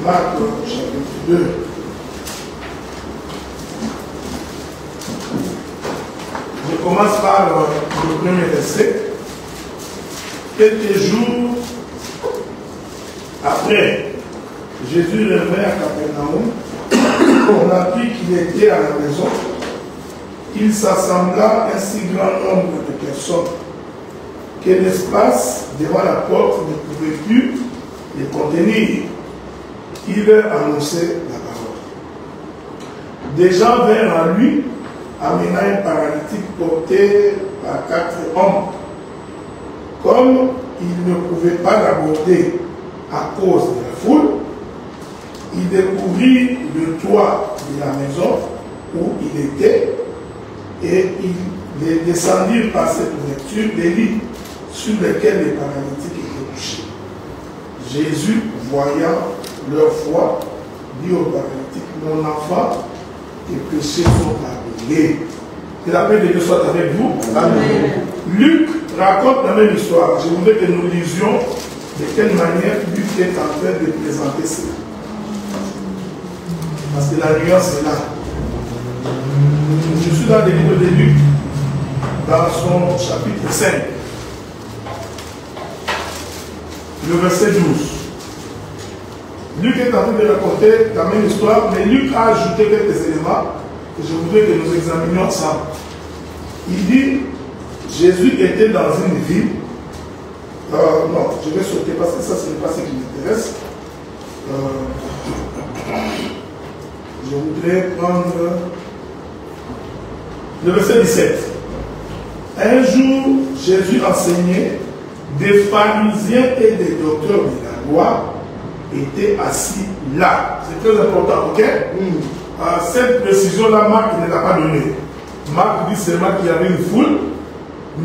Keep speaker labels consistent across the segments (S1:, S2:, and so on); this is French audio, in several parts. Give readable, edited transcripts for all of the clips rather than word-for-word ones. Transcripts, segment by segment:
S1: Marc chapitre 2. Je commence par le premier verset. Quelques jours après, Jésus revint à Capernaum. On a appris qu'il était à la maison. Il s'assembla un si grand nombre de personnes que l'espace devant la porte ne pouvait plus les contenir. Il leur annonçait la parole. Des gens vinrent à lui, amenant un paralytique porté par 4 hommes. Comme il ne pouvait pas l'aborder à cause de la foule, il découvrit le toit de la maison où il était et ils descendirent par cette ouverture des lits sur lesquels les paralytiques étaient couchés. Jésus, voyant leur foi, dit aux paralytiques, mon enfant, tes péchés sont pardonnés. Que la paix de Dieu soit avec vous. Amen. Luc raconte la même histoire. Je voudrais que nous lisions de quelle manière Luc est en train de présenter cela. Parce que la nuance est là. Je suis dans le livre de Luc, dans son chapitre 5, le verset 12. Luc est en train de raconter la même histoire, mais Luc a ajouté quelques éléments que je voudrais que nous examinions ensemble. Il dit, Jésus était dans une ville. Non, je vais sauter parce que ça, ce n'est pas ce qui m'intéresse. Je voudrais prendre le verset 17. Un jour, Jésus enseignait, des pharisiens et des docteurs de la loi étaient assis là. C'est très important, ok? Cette précision-là, Marc ne l'a pas donnée. Marc dit seulement qu'il y avait une foule,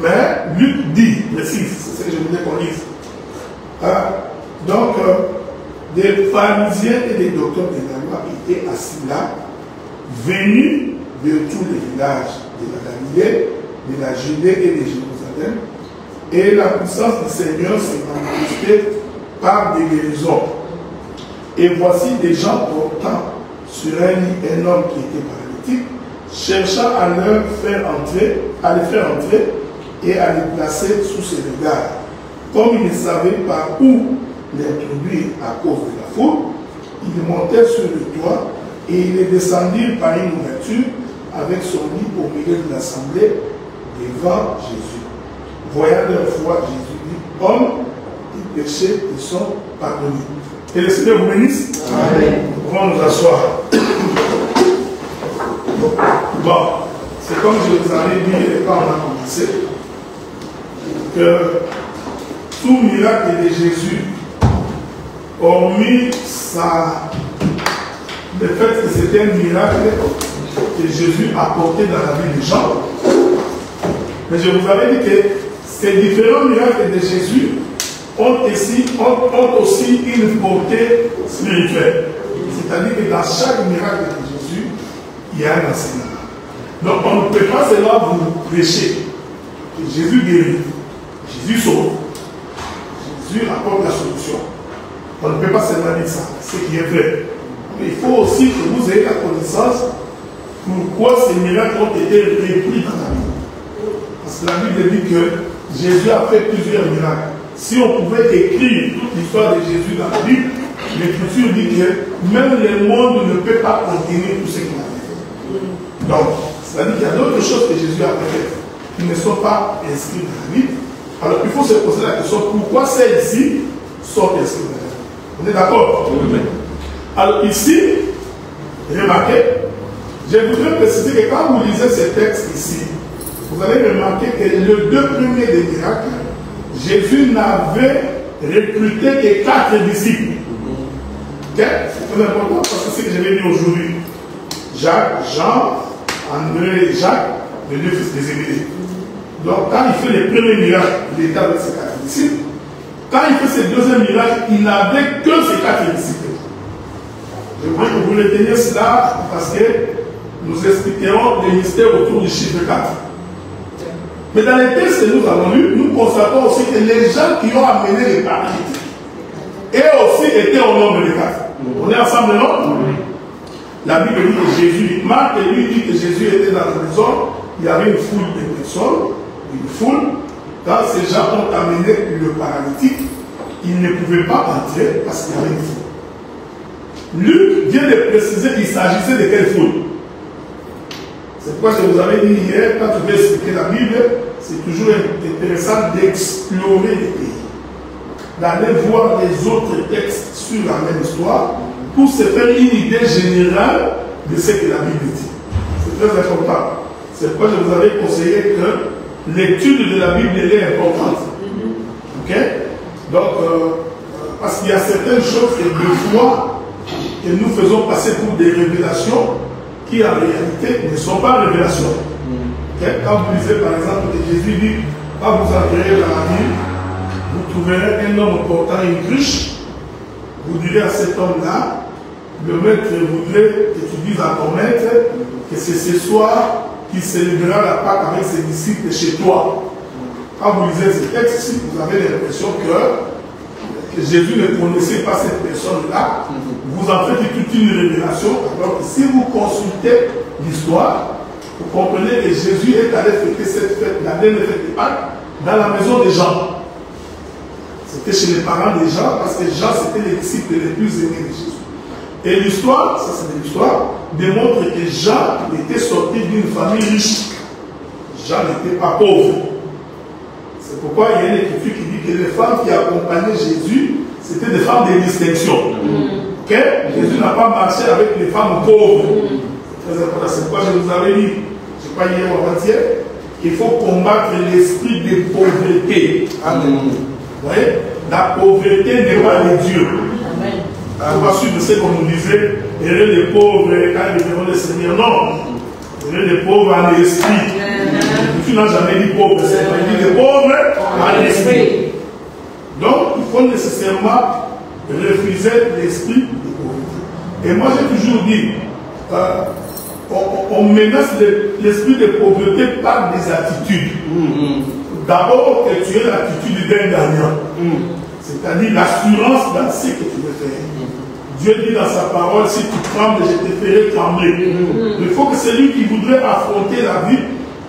S1: mais Luc dit, précise, c'est ce que je voulais qu'on lise. Donc, des pharisiens et des docteurs de la loi étaient assis là, venus de tous les villages de la Galilée, de la Judée et de Jérusalem, et la puissance du Seigneur s'est manifestée par des guérisons. Et voici des gens portant sur un lit un homme qui était paralytique, cherchant à les faire entrer et à les placer sous ses regards. Comme ils ne savaient pas où l'introduire à cause de la foule, ils montèrent sur le toit et ils les descendirent par une ouverture avec son lit au milieu de l'assemblée devant Jésus. Voyant leur foi, Jésus dit, hommes, tes péchés te sont pardonnés. Et le Seigneur vous bénisse. Amen. Nous allons nous asseoir. Bon, c'est comme je vous avais dit quand on a commencé, que tout miracle de Jésus, hormis le fait que c'était un miracle que Jésus apportait dans la vie des gens, mais je vous avais dit que ces différents miracles de Jésus ont aussi une portée spirituelle. C'est-à-dire que dans chaque miracle de Jésus, il y a un enseignement. Donc on ne peut pas seulement vous prêcher que Jésus guérit, Jésus sauve, Jésus apporte la solution. On ne peut pas seulement dire ça, ce qui est vrai. Mais il faut aussi que vous ayez la connaissance pourquoi ces miracles ont été repris dans la Bible. Parce que la Bible dit que Jésus a fait plusieurs miracles. Si on pouvait écrire toute l'histoire de Jésus dans la Bible, l'Écriture dit que même le monde ne peut pas contenir tout ce qu'il a fait. Donc, c'est-à-dire qu'il y a d'autres choses que Jésus a faites qui ne sont pas inscrites dans la Bible. Alors, il faut se poser la question, pourquoi celles-ci sont inscrites dans la Bible? On est d'accord? Oui. Alors, ici, remarquez, je voudrais préciser que quand vous lisez ces textes ici, vous allez remarquer que les deux premiers des miracles, Jésus n'avait recruté que 4 disciples. Okay? C'est très important parce que c'est ce que je vais dire aujourd'hui. Jacques, Jean, André et Jacques, les deux fils de Zébédée. Donc quand il fait les premiers miracles, il était avec ses 4 disciples. Quand il fait ses deuxième miracle, il n'avait que ses 4 disciples. Je voudrais que vous reteniez cela parce que nous expliquerons les mystères autour du chiffre 4. Mais dans les textes que nous avons lus, nous constatons aussi que les gens qui ont amené les paralytiques et aussi étaient au nombre de 4. On est ensemble, non? La Bible dit que Jésus, Marc lui dit que Jésus était dans la maison, il y avait une foule de personnes, une foule. Quand ces gens ont amené le paralytique, ils ne pouvaient pas entrer parce qu'il y avait une foule. Luc vient de préciser qu'il s'agissait de quelle foule? C'est pourquoi je vous avais dit hier, quand tu veux expliquer la Bible, c'est toujours intéressant d'explorer les pays, d'aller voir les autres textes sur la même histoire pour se faire une idée générale de ce que la Bible dit. C'est très important. C'est pourquoi je vous avais conseillé que l'étude de la Bible est importante. Ok? Donc, parce qu'il y a certaines choses que des fois, que nous faisons passer pour des révélations qui en réalité ne sont pas révélations. Okay? Quand vous lisez par exemple que Jésus dit, quand vous entrerez dans la ville, vous trouverez un homme portant une cruche, vous direz à cet homme-là, le maître voudrait que tu dises à ton maître que c'est ce soir qu'il célébrera la Pâque avec ses disciples chez toi. Quand vous lisez ce texte, vous avez l'impression que Jésus ne connaissait pas cette personne-là. Vous en faites toute une révélation. Alors que si vous consultez l'histoire, vous comprenez que Jésus est allé fêter cette fête, la dernière fête de Pâques, dans la maison des gens. C'était chez les parents des gens, parce que Jean, c'était les disciples les plus aimés de Jésus. Et l'histoire, ça c'est de l'histoire, démontre que Jean était sorti d'une famille riche. Jean n'était pas pauvre. C'est pourquoi il y a une écriture qui dit que les femmes qui accompagnaient Jésus, c'était des femmes de distinction. Okay? Jésus n'a pas marché avec les femmes pauvres. C'est très important. C'est pourquoi je vous avais dit, je ne sais pas hier ou avant-hier, qu'il faut combattre l'esprit de pauvreté. Amen. Vous voyez? La pauvreté n'est pas de Dieu. Amen. Il ne faut pas suivre ce qu'on nous disait, errer les pauvres quand ils verront le Seigneur. Non. Errer les pauvres en esprit. Tu n'as jamais dit pauvre, c'est pas dit les pauvres en esprit. Donc, il faut nécessairement refuser l'esprit de pauvreté. Et moi, j'ai toujours dit, on menace l'esprit de pauvreté par des attitudes. D'abord, que tu aies l'attitude d'un gagnant. C'est-à-dire l'assurance dans ce que tu veux faire. Dieu dit dans sa parole, si tu trembles, je te ferai trembler. Il faut que celui qui voudrait affronter la vie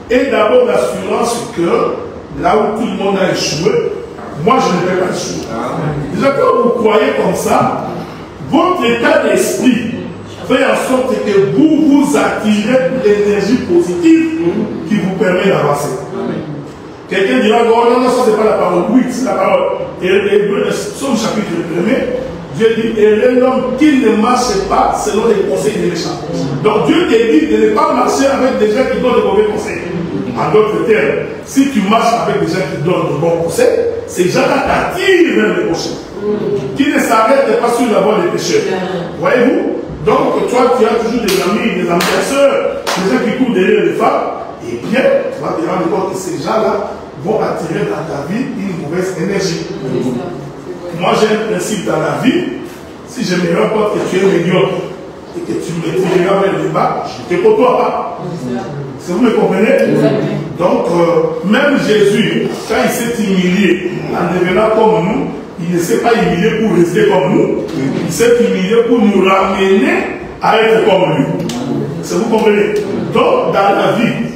S1: ait d'abord l'assurance que là où tout le monde a échoué, moi je ne vais pas échouer. Déjà quand vous croyez comme ça, votre état d'esprit fait en sorte que vous attirez l'énergie positive qui vous permet d'avancer. Quelqu'un dira, non, non, ça c'est pas la parole. Oui, c'est la parole. Et Hébreux, Psaume chapitre 1er, Dieu dit, et l'homme qui ne marche pas selon les conseils des méchants. Donc Dieu te dit de ne pas marcher avec des gens qui donnent de mauvais conseils. En d'autres termes, si tu marches avec des gens qui donnent de bons conseils, ces gens-là t'attirent vers les prochains. Qui ne s'arrêtent pas sur la voie des pécheurs. Voyez-vous? Donc toi, tu as toujours des amis, des sœurs, des gens qui courent derrière les femmes. Et bien, tu vas te rendre compte que ces gens-là vont attirer dans ta vie une mauvaise énergie. Moi, j'ai un principe dans la vie. Si je me rends compte que tu es médiocre et que tu me tireras vers le bas, je ne te côtoie pas. Est-ce que vous me comprenez? Donc, même Jésus, quand il s'est humilié en devenant comme nous, il ne s'est pas humilié pour rester comme nous. Il s'est humilié pour nous ramener à être comme lui. Est-ce que vous comprenez? Donc, dans la vie,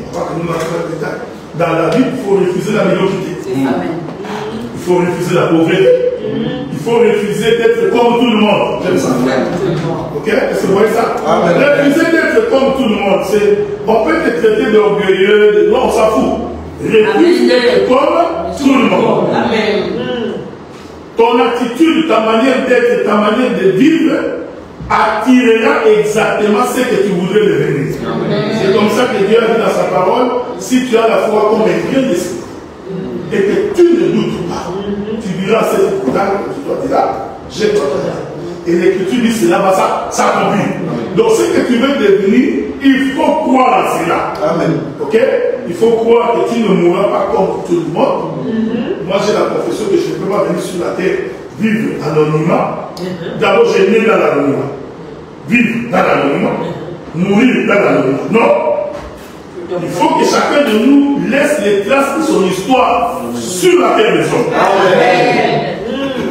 S1: dans la vie, il faut refuser la médiocrité. Il faut refuser la pauvreté. Il faut refuser d'être comme tout le monde. J'aime ça. Ok? Est-ce que vous voyez ça? Refuser d'être comme tout le monde. On peut te traiter d'orgueilleux. Non, on s'en fout. Refuse d'être comme tout le monde. Amen. Ton attitude, ta manière d'être, ta manière de vivre attirera exactement ce que tu voudrais devenir. C'est comme ça que Dieu a dit dans sa parole, si tu as la foi comme un bien d'esprit, et que tu ne doutes pas, tu diras à cette courage que tu dois dire, j'ai toi. Et l'écriture dit cela va s'accomplir. Donc ce que tu veux devenir, il faut croire à cela. Amen. Ok? Il faut croire que tu ne mourras pas comme tout le monde. Moi j'ai la confession que je ne peux pas venir sur la terre vivre anonymement. D'abord j'ai né dans l'anonymat. Vivre dans l'anonymat. Mourir dans l'anonymat. Non. Il faut que chacun de nous laisse les traces de son histoire sur la terre des hommes. Amen.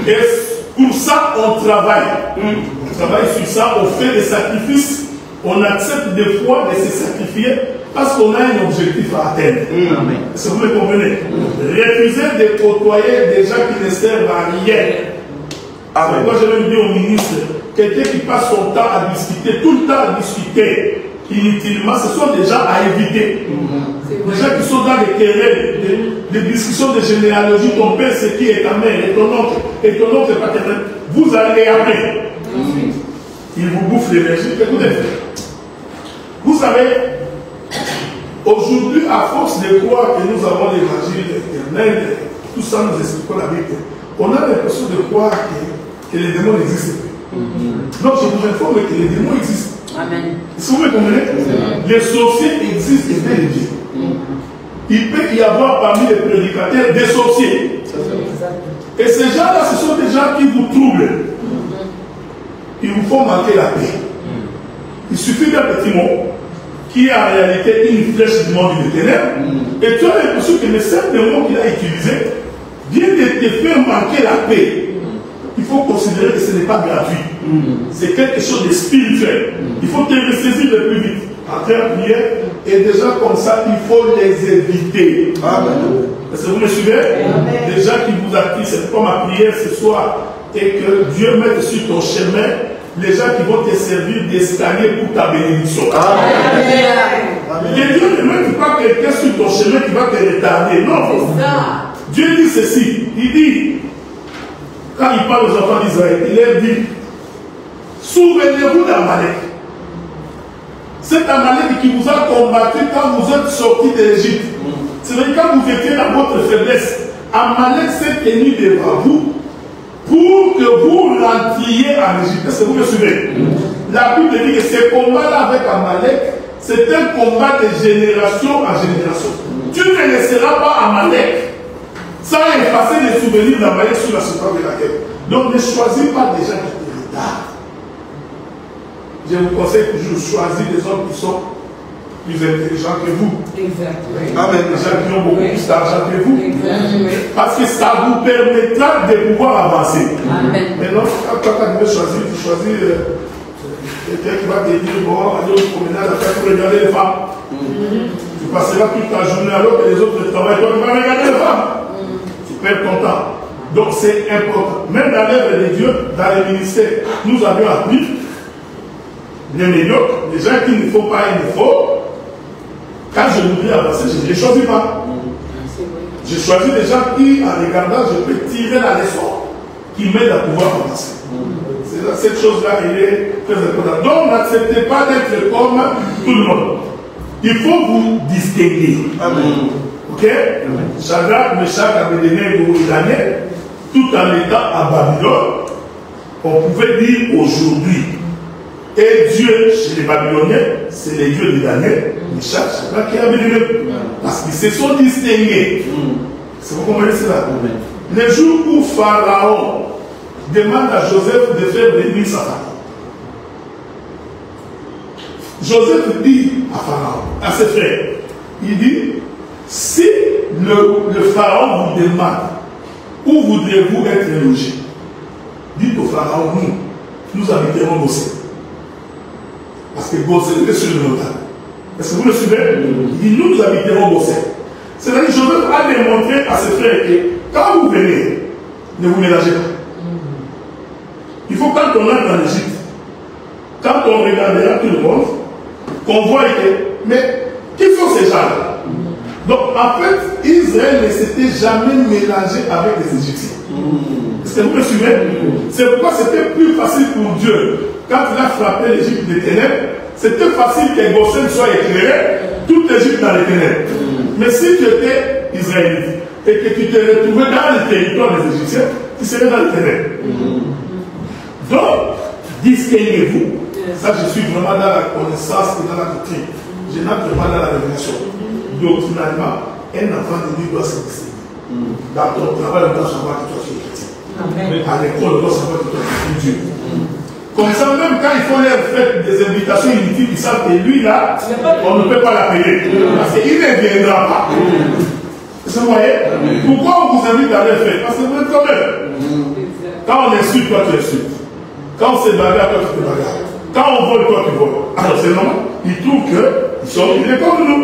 S1: Et Pour ça, on travaille. On travaille sur ça, on fait des sacrifices, on accepte des fois de se sacrifier parce qu'on a un objectif à atteindre. Est-ce que vous me comprenez? Refuser de côtoyer des gens qui ne servent à rien. Moi, je vais dire au ministre, quelqu'un qui passe son temps à discuter, tout le temps à discuter, inutilement, ce sont des gens à éviter. Des gens qui sont dans des querelles, des discussions de généalogie, ton père c'est qui est ta mère, et ton oncle c'est pas ta mère. Vous allez après. Il vous bouffe l'énergie. Écoutez, vous savez, aujourd'hui, à force de croire que nous avons l'évangile éternel, tout ça nous explique la Bible, on a l'impression de croire que les démons n'existent plus. Donc je vous informe que les démons existent.
S2: Amen.
S1: Est-ce que vous me comprenez? Les sorciers existent et bel et bien. Il peut y avoir parmi les prédicateurs des sorciers. Et ces gens-là, ce sont des gens qui vous troublent. Il vous faut manquer la paix. Il suffit d'un petit mot qui est en réalité une flèche du monde des ténèbres. Et tu as l'impression que le simple mot qu'il a utilisé vient de te faire manquer la paix. Il faut considérer que ce n'est pas gratuit. C'est quelque chose de spirituel. Il faut te ressaisir le plus vite. Entrer en prière, et des gens comme ça, il faut les éviter. Est-ce que vous me suivez? Des gens qui vous attirent, c'est comme ma prière ce soir, et que Dieu mette sur ton chemin les gens qui vont te servir d'escalier pour ta bénédiction. Et Dieu ne met pas quelqu'un sur ton chemin qui va te retarder. Non. Dieu dit ceci. Il dit, quand il parle aux enfants d'Israël, il leur dit, souvenez-vous d'Amalek. C'est Amalek qui vous a combattu quand vous êtes sortis de l'Égypte. C'est vrai, quand vous étiez dans votre faiblesse, Amalek s'est tenu devant vous pour que vous rentriez en Égypte. Est-ce que vous me suivez? La Bible dit que ce combat-là avec Amalek, c'est un combat de génération en génération. Tu ne laisseras pas Amalek sans effacer les souvenirs d'Amalek sur la surface de la terre. Donc ne choisis pas des gens qui te retardent. Je vous conseille toujours de choisir des hommes qui sont plus intelligents que vous.
S2: Exactement.
S1: Amen. Des gens qui ont beaucoup plus d'argent que vous. Parce que ça vous permettra de pouvoir avancer.
S2: Amen.
S1: Maintenant, quand tu veux choisir, tu choisis quelqu'un qui va te dire, bon, allez au promenade pour regarder les femmes. Tu passeras toute ta journée alors que les autres travaillent, toi tu vas regarder les femmes. Tu perds ton temps. Donc c'est important. Même dans l'œuvre de Dieu, dans les ministères, nous avions appris les médiocres, les gens qui ne font pas un effort. Quand je voudrais avancer, je ne les choisis pas. Je choisis des gens qui, en regardant, je peux tirer la leçon qui m'aide à pouvoir avancer. Cette chose-là, elle est très importante. Donc, n'acceptez pas d'être comme tout le monde. Il faut vous distinguer. Amen. Ok? Shadrach, Meshach, Abednego et Daniel, tout en étant à Babylone, on pouvait dire aujourd'hui, et Dieu chez les Babyloniens, c'est les dieux de Daniel, Meshach, Shadrach et Abednego. Parce qu'ils se sont distingués. C'est vous comprenez cela? Le jour où Pharaon demande à Joseph de faire venir sa famille, Joseph dit à Pharaon, à ses frères, il dit, si le Pharaon vous demande où voudrez-vous être logé, dites au Pharaon, nous habiterons Goshen. Parce que Goshen est sur le montagne. Est-ce que vous le suivez? Il dit, nous habiterons Goshen. C'est-à-dire que Joseph a démontré à ses frères que quand vous venez, ne vous mélangez pas. Il faut quand on entre en Égypte, quand on regardera tout le monde, qu'on voit que, mais qui sont ces gens-là? Donc en fait, Israël ne s'était jamais mélangé avec les Égyptiens. Est-ce que vous me suivez? C'est pourquoi c'était plus facile pour Dieu. Quand il a frappé l'Égypte des ténèbres, c'était facile que Goshen soit éclairé, toute l'Égypte dans les ténèbres. Mais si tu étais israélite et que tu te retrouvais dans le territoire des Égyptiens, tu serais dans les ténèbres. Donc, distinguez-vous. Ça, je suis vraiment dans la connaissance et dans la doctrine. Je n'entre pas dans la révélation. Doctrinalement, un enfant de Dieu doit se distinguer. Dans ton travail, on doit savoir que toi tu es chrétien. À l'école, on doit savoir que toi tu es Dieu. Comme ça, même quand il faut leur faire des invitations inutiles, ils savent que lui là, on ne peut pas l'appeler. Parce qu'il ne viendra pas. Vous voyez? Pourquoi on vous invite à les faire? Parce que vous êtes quand même. Quand on insulte, toi tu insultes. Quand on se bagarre, toi tu te bagarres. Quand on vole, toi tu voles. Alors c'est normal. Ils trouvent qu'ils sont obligés comme nous.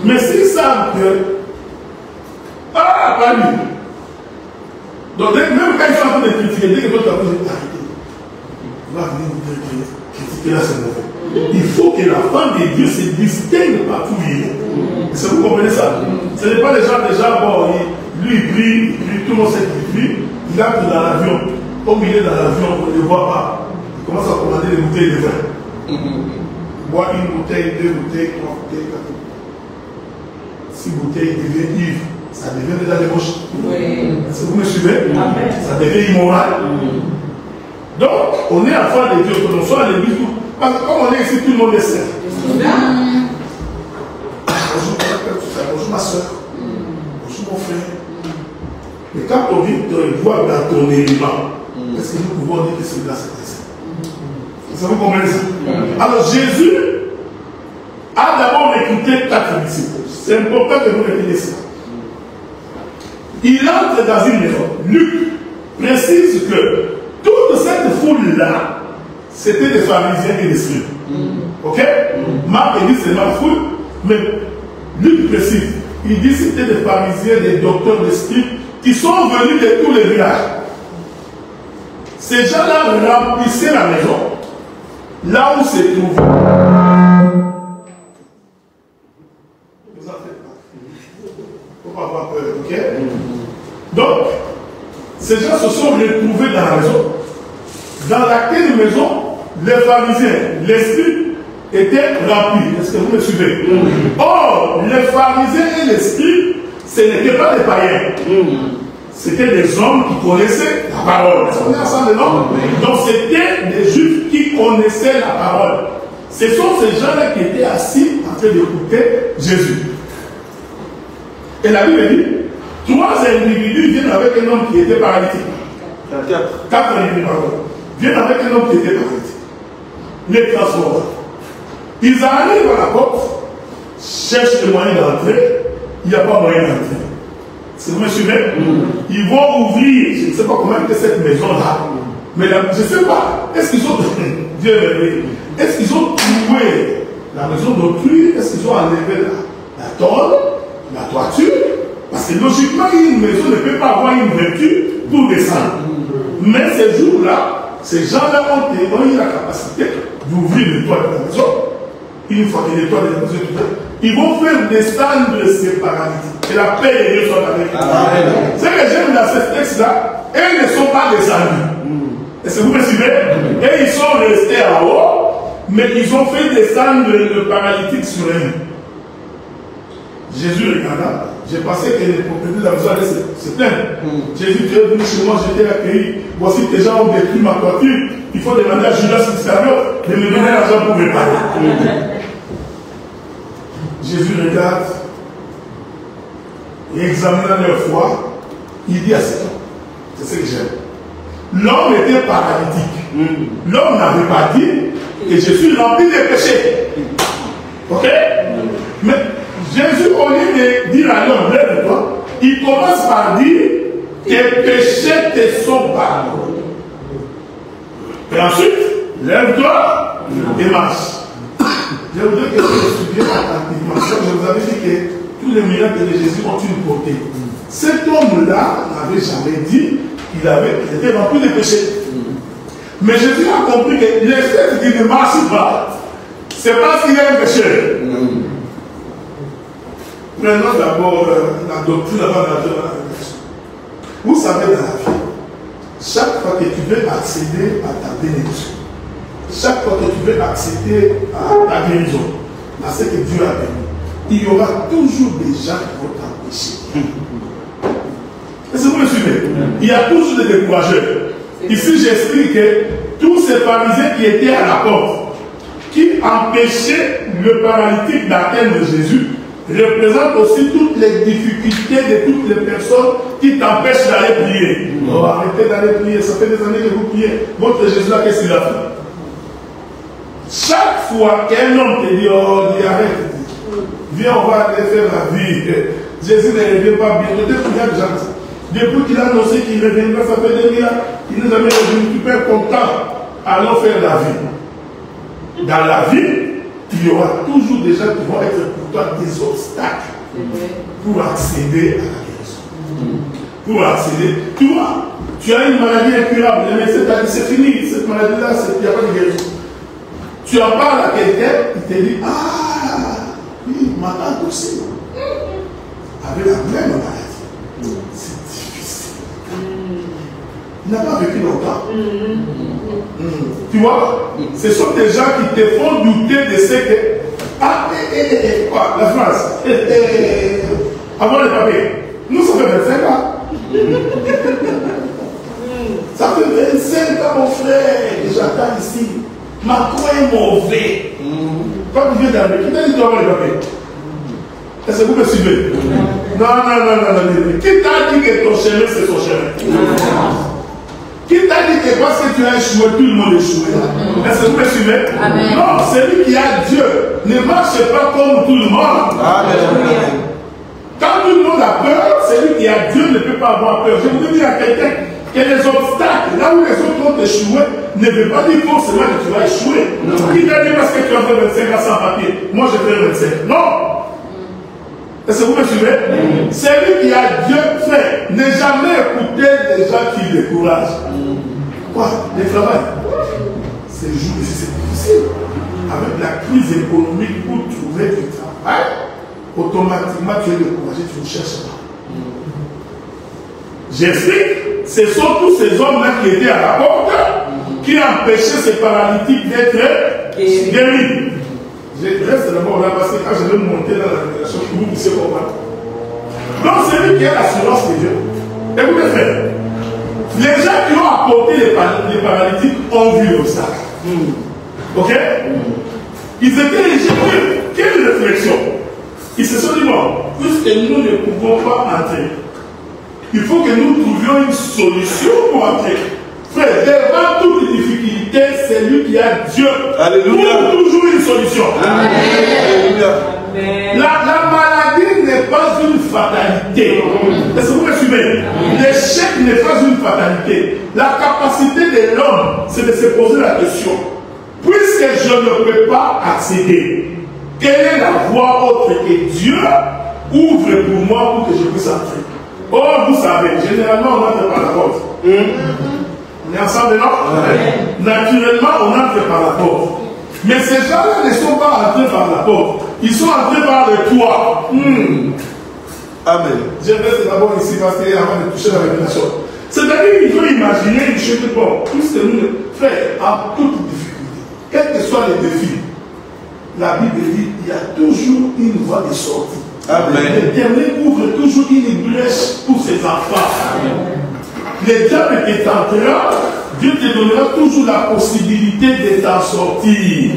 S1: Mais s'ils savent que. Ah, pas lui. Donc même quand ils sont en train de critiquer, dès que toi tu as besoin d'arrêter, on va venir nous dire que critiquer là c'est mauvais. Il faut que la femme de Dieu se distingue partout où il est. Est-ce que vous comprenez ça? Ce n'est pas les gens déjà, bon, lui il brille, tout le monde sait qu'il brille, il entre dans l'avion. Comme il est dans l'avion, on ne le voit pas. Il commence à commander des bouteilles de vin. Il boit une bouteille, 2 bouteilles, 3 bouteilles, 4 bouteilles. 6 bouteilles, il devient ivre. Ça devient déjà débauche. Oui. Est-ce que vous me suivez? Amen. Ça devient immoral. Donc, on est enfant de Dieu, que l'on soit à l'église. Parce que comme on est ici, tout le monde est saint. Bonjour ma soeur. Bonjour mon frère. Mais quand on vit te voir dans ton élément, est-ce que nous pouvons dire que celui-là c'est saint? Est-ce que vous comprenez ça? Alors Jésus a d'abord écouté 4 disciples. C'est important que vous reteniez ça. Il entre dans une maison. Luc précise que toute cette foule-là, c'était des pharisiens et des scribes. Ok? Marc dit c'est ma foule, mais Luc précise. Il dit c'était des pharisiens, des docteurs, des scribes qui sont venus de tous les villages. Ces gens-là remplissaient la maison, là où se trouvaient. Vous en faites pas. Il ne faut pas avoir peur, ok? Donc, ces gens se sont retrouvés dans la maison, dans laquelle maison les pharisiens, les scribes étaient remplis. Est-ce que vous me suivez? Or, les pharisiens et les scribes, ce n'étaient pas des païens. C'était des hommes qui connaissaient la parole. Est-ce qu'on est ensemble, non? Donc, c'était des juifs qui connaissaient la parole. Ce sont ces gens-là qui étaient assis en train d'écouter Jésus. Et la Bible dit, 3 individus viennent avec un homme qui était paralytique. 4 individus, pardon. Viennent avec un homme qui était paralytique. Les transports. Ils arrivent à la porte, cherchent le moyen d'entrer, il n'y a pas moyen d'entrer. C'est vous me suivez? Ils vont ouvrir, je ne sais pas comment était cette maison-là, mais je ne sais pas, est-ce qu'ils ont, Dieu est-ce qu'ils ont trouvé la maison d'autrui? Est-ce qu'ils ont enlevé la tôle, la toiture? Parce que logiquement, une maison ne peut pas avoir une vertu pour descendre. Mais ces jours-là, ces gens-là ont eu la capacité d'ouvrir le toit de la maison. Une fois que les toits de la maison sont ouverts, ils vont faire descendre ces paralytiques. Et la paix de Dieu soit avec eux. Ce que j'aime dans ce texte-là, eux ne sont pas descendus. Est-ce que vous me suivez? Et ils sont restés en haut, mais ils ont fait descendre le paralytique sur eux. Jésus regarda. J'ai pensé que les propriétaires de la maison allaient se plaindre. Jésus, tu es venu chez moi, je t'ai accueilli. Voici que les gens ont détruit ma toiture. Il faut demander à Judas Iscariot de me donner l'argent pour réparer. Jésus regarde et examinant leur foi, il dit à cet homme, c'est ce que j'aime. L'homme était paralytique. L'homme n'avait pas dit que je suis rempli de péchés. Ok? Mais Jésus, au lieu de dire à l'homme, lève-toi, il commence par dire, tes péchés te sont pardonnés. Et ensuite, lève-toi et marche. Je voudrais que vous étudiez attentivement. Je vous avais dit que tous les miracles de Jésus ont une portée. Cet homme-là n'avait jamais dit qu'il était rempli de péchés. Mais Jésus a compris que le fait qu'il ne marche pas, c'est parce qu'il est un pécheur. Prenons d'abord la doctrine avant d'entrer dans la révélation. Vous savez, dans la vie, chaque fois que tu veux accéder à ta bénédiction, chaque fois que tu veux accéder à ta guérison, à ce que Dieu a béni, il y aura toujours des gens qui vont t'empêcher. Est-ce que vous me suivez? Il y a toujours des décourageurs. Ici, j'explique que tous ces pharisiens qui étaient à la porte, qui empêchaient le paralytique d'atteindre Jésus, représentent aussi toutes les difficultés de toutes les personnes qui t'empêchent d'aller prier. Oh, arrêtez d'aller prier, ça fait des années que vous priez. Votre Jésus là, qu'est-ce qu'il a fait? Chaque fois qu'un homme te dit, oh, dis arrête, viens, on va aller faire la vie. Jésus ne revient pas bientôt. Il y a des gens comme ça. Depuis qu'il a annoncé qu'il reviendra, ça fait 2000 ans, il nous a mis revenu super content. Allons faire la vie. Dans la vie, il y aura toujours des gens qui vont être pour toi des obstacles pour accéder à la guérison. Pour accéder. Tu vois, tu as une maladie incurable, le médecin t'a dit c'est fini, cette maladie-là, il n'y a pas de guérison. Tu en parles à quelqu'un, il te dit ah, oui, ma tante aussi. Avec la même maladie. C'est difficile. Il n'a pas vécu longtemps. Tu vois, ce sont des gens qui te font douter de ce que. Ah, quoi, la France. Avant les papiers. Nous, ça fait 25 ans. Ça fait 25 ans, mon frère, que j'attends ici. Macron est mauvais. Quand tu viens d'arriver, qui t'a dit de avoir les papiers? Est-ce que vous me suivez? Non. Qui t'a dit que ton chemin, c'est son chemin? Qui t'a dit que parce que tu as échoué, tout le monde échoué? Est-ce que vous me suivez? Amen. Non, celui qui a Dieu ne marche pas comme tout le monde. Amen. Quand tout le monde a peur, celui qui a Dieu ne peut pas avoir peur. Je voudrais dire à quelqu'un que les obstacles, là où les autres ont échoué, ne veut pas dire forcément que tu vas échouer. Qui t'a dit parce que tu as fait 25 ans sans papier? Moi, je fais 25. Non! Est-ce que vous me suivez? Celui qui a Dieu fait, ne jamais écouter des gens qui découragent. Quoi? Le travail. C'est difficile. Avec la crise économique, pour trouver du travail, automatiquement tu es découragé, tu ne cherches pas. J'explique, ce sont tous ces hommes-là qui étaient à la porte, qui empêchaient ces paralytiques d'être guéris. Je reste d'abord là parce que quand je vais monter dans la révélation, vous puissiez comprendre. Donc, celui qui a l'assurance de Dieu, écoutez, frère, les gens qui ont apporté les paralytiques ont vu l'obstacle. Ok? Ils étaient légers. Quelle réflexion? Ils se sont dit, bon, puisque nous ne pouvons pas entrer, il faut que nous trouvions une solution pour entrer. Frère, devant toutes les difficultés, c'est lui qui a Dieu. Alléluia. Pour toujours une solution. Amen. La maladie n'est pas une fatalité. Est-ce que vous me suivez? L'échec n'est pas une fatalité. La capacité de l'homme, c'est de se poser la question. Puisque je ne peux pas accéder, quelle est la voie autre que Dieu ouvre pour moi pour que je puisse entrer? Or, vous savez, généralement, on entre par la porte. On est ensemble, non? Naturellement, on entre par la porte. Mais ces gens-là ne sont pas entrés par la porte. Ils sont entrés par le toit. Amen. Je reste d'abord ici parce que avant de toucher la révélation. C'est-à-dire qu'il faut imaginer une chose de bon. Puisque nous, frère, en toute difficulté, quels que soient les défis, la Bible dit qu'il y a toujours une voie de sortie. Amen. L'Éternel ouvre toujours une brèche pour ses enfants. Amen. Le diable qui tentera, Dieu te donnera toujours la possibilité de t'en sortir.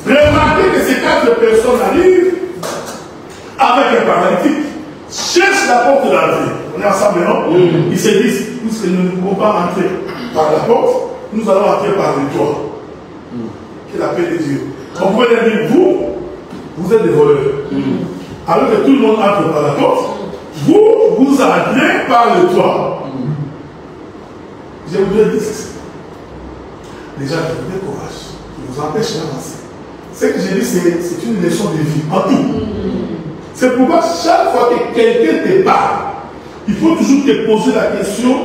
S1: Remarquez que ces 4 personnes arrivent avec un paralytique, cherchent la porte d'entrée. On est ensemble, non? Ils se disent, puisque nous ne pouvons pas entrer par la porte, nous allons entrer par le toit. Quelle la paix de Dieu. On pourrait leur dire, vous êtes des voleurs. Alors que tout le monde entre par la porte, vous entrez par le toit. Je voudrais dire ceci. Les gens qui vous découragent, qui vous empêchent d'avancer. Ce que j'ai dit, c'est une leçon de vie en tout. C'est pourquoi chaque fois que quelqu'un te parle, il faut toujours te poser la question,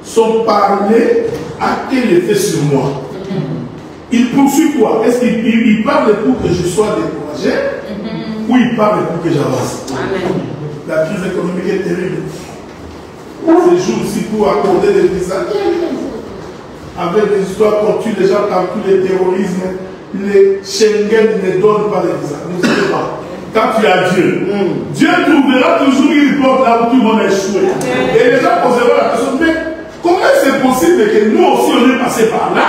S1: son parler a quel effet sur moi? Il poursuit quoi? Est-ce qu'il parle pour que je sois découragé ou il parle pour que j'avance? La crise économique est terrible. Ces jours-ci pour accorder des visas avec des histoires qu'on tue les gens par tous les terrorismes, les Schengen ne donnent pas les visas. Ne savez pas. Quand tu as Dieu, Dieu trouvera toujours une porte là où tout le monde est échoué. Et les gens poseront la question, mais comment c'est possible que nous aussi on est passé par là,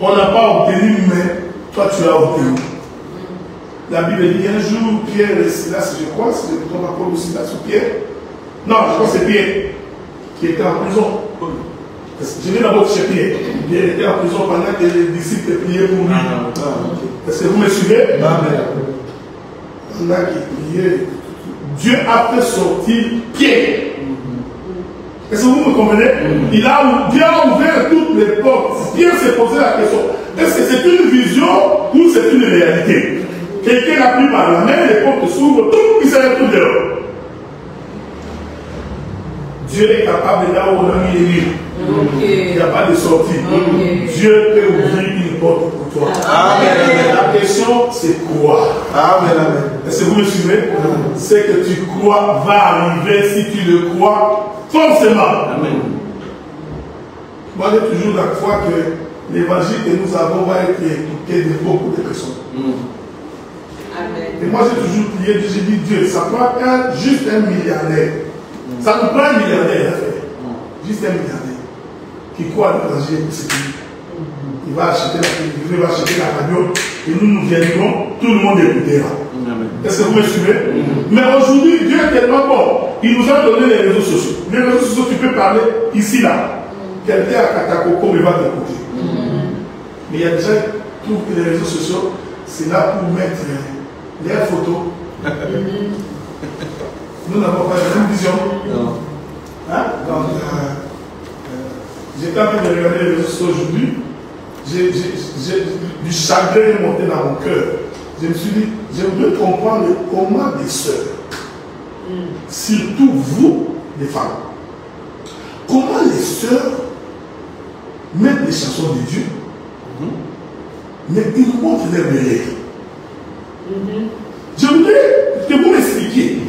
S1: on n'a pas obtenu, mais toi tu as obtenu? La Bible dit un jour, Pierre et Silas, je crois, si je ne me trompe pas, Silas ou Pierre. Non, je crois que c'est Pierre qui était en prison. Je vais d'abord chez Pierre. Pierre était en prison pendant que les disciples priaient pour lui. Est-ce que vous me suivez? Pendant qu'il priait, Dieu a fait sortir Pierre. Est-ce que vous me comprenez? Dieu a ouvert toutes les portes. Pierre s'est posé la question. Est-ce que c'est une vision ou c'est une réalité? Quelqu'un a pris par la main, les portes s'ouvrent, tout, il s'est tout dehors. Dieu est capable, là où on a mis les livres. Il n'y a pas de sortie. Dieu peut ouvrir une porte pour toi. Amen. La question, c'est croire. Amen. Est-ce que vous me suivez? Ce que tu crois va arriver si tu le crois forcément. Amen. Moi, j'ai toujours la foi que l'évangile que nous avons va être écouté de beaucoup de personnes. Amen. Et moi, j'ai toujours prié, j'ai dit Dieu, ça prend juste un milliardaire. Ça nous prend un milliardaire, juste un milliardaire qui croit à l'évangile pour ce qu'il il va acheter la télévision, il va acheter la radio, et nous viendrons, tout le monde écoutera. Est-ce que vous me suivez? Mais aujourd'hui, Dieu est tellement bon. Il nous a donné les réseaux sociaux. Les réseaux sociaux, tu peux parler ici, là. Quelqu'un à Katakoko, il va t'écouter. Mais il y a des gens qui trouvent que les réseaux sociaux, c'est là pour mettre les photos. Nous n'avons pas la même vision. Hein? Donc, j'étais en train de regarder les réseaux sociaux aujourd'hui. Du chagrin monté dans mon cœur. Je me suis dit, je voudrais comprendre comment des sœurs, surtout vous, les femmes, comment les sœurs mettent les chansons de Dieu, mais ils montrent leur belèvres. Je voudrais que vous m'expliquiez.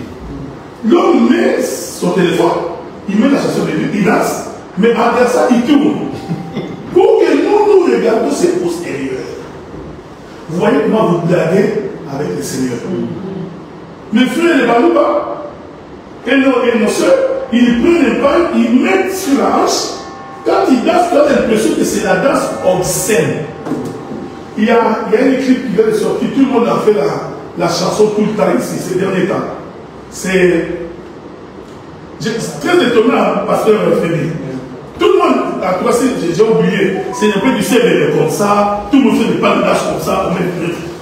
S1: L'homme met son téléphone, il met la chanson de Dieu, il danse, mais après ça, il tourne. Pour que nous regardions ses postérieurs. Vous voyez comment vous blaguez avec le Seigneur. Mes frères ne parlent pas. Et nos soeurs, ils prennent les balles, ils mettent sur la hanche. Quand ils dansent, tu as l'impression que c'est la danse obscène. Il y a un clip qui vient de sortir, tout le monde a fait la chanson tout le temps ici, ces derniers temps. C'est très étonnant, pasteur Félix. Tout le monde, à toi, j'ai oublié, c'est un peu du CBD comme ça, tout le monde fait des pas de danse comme ça,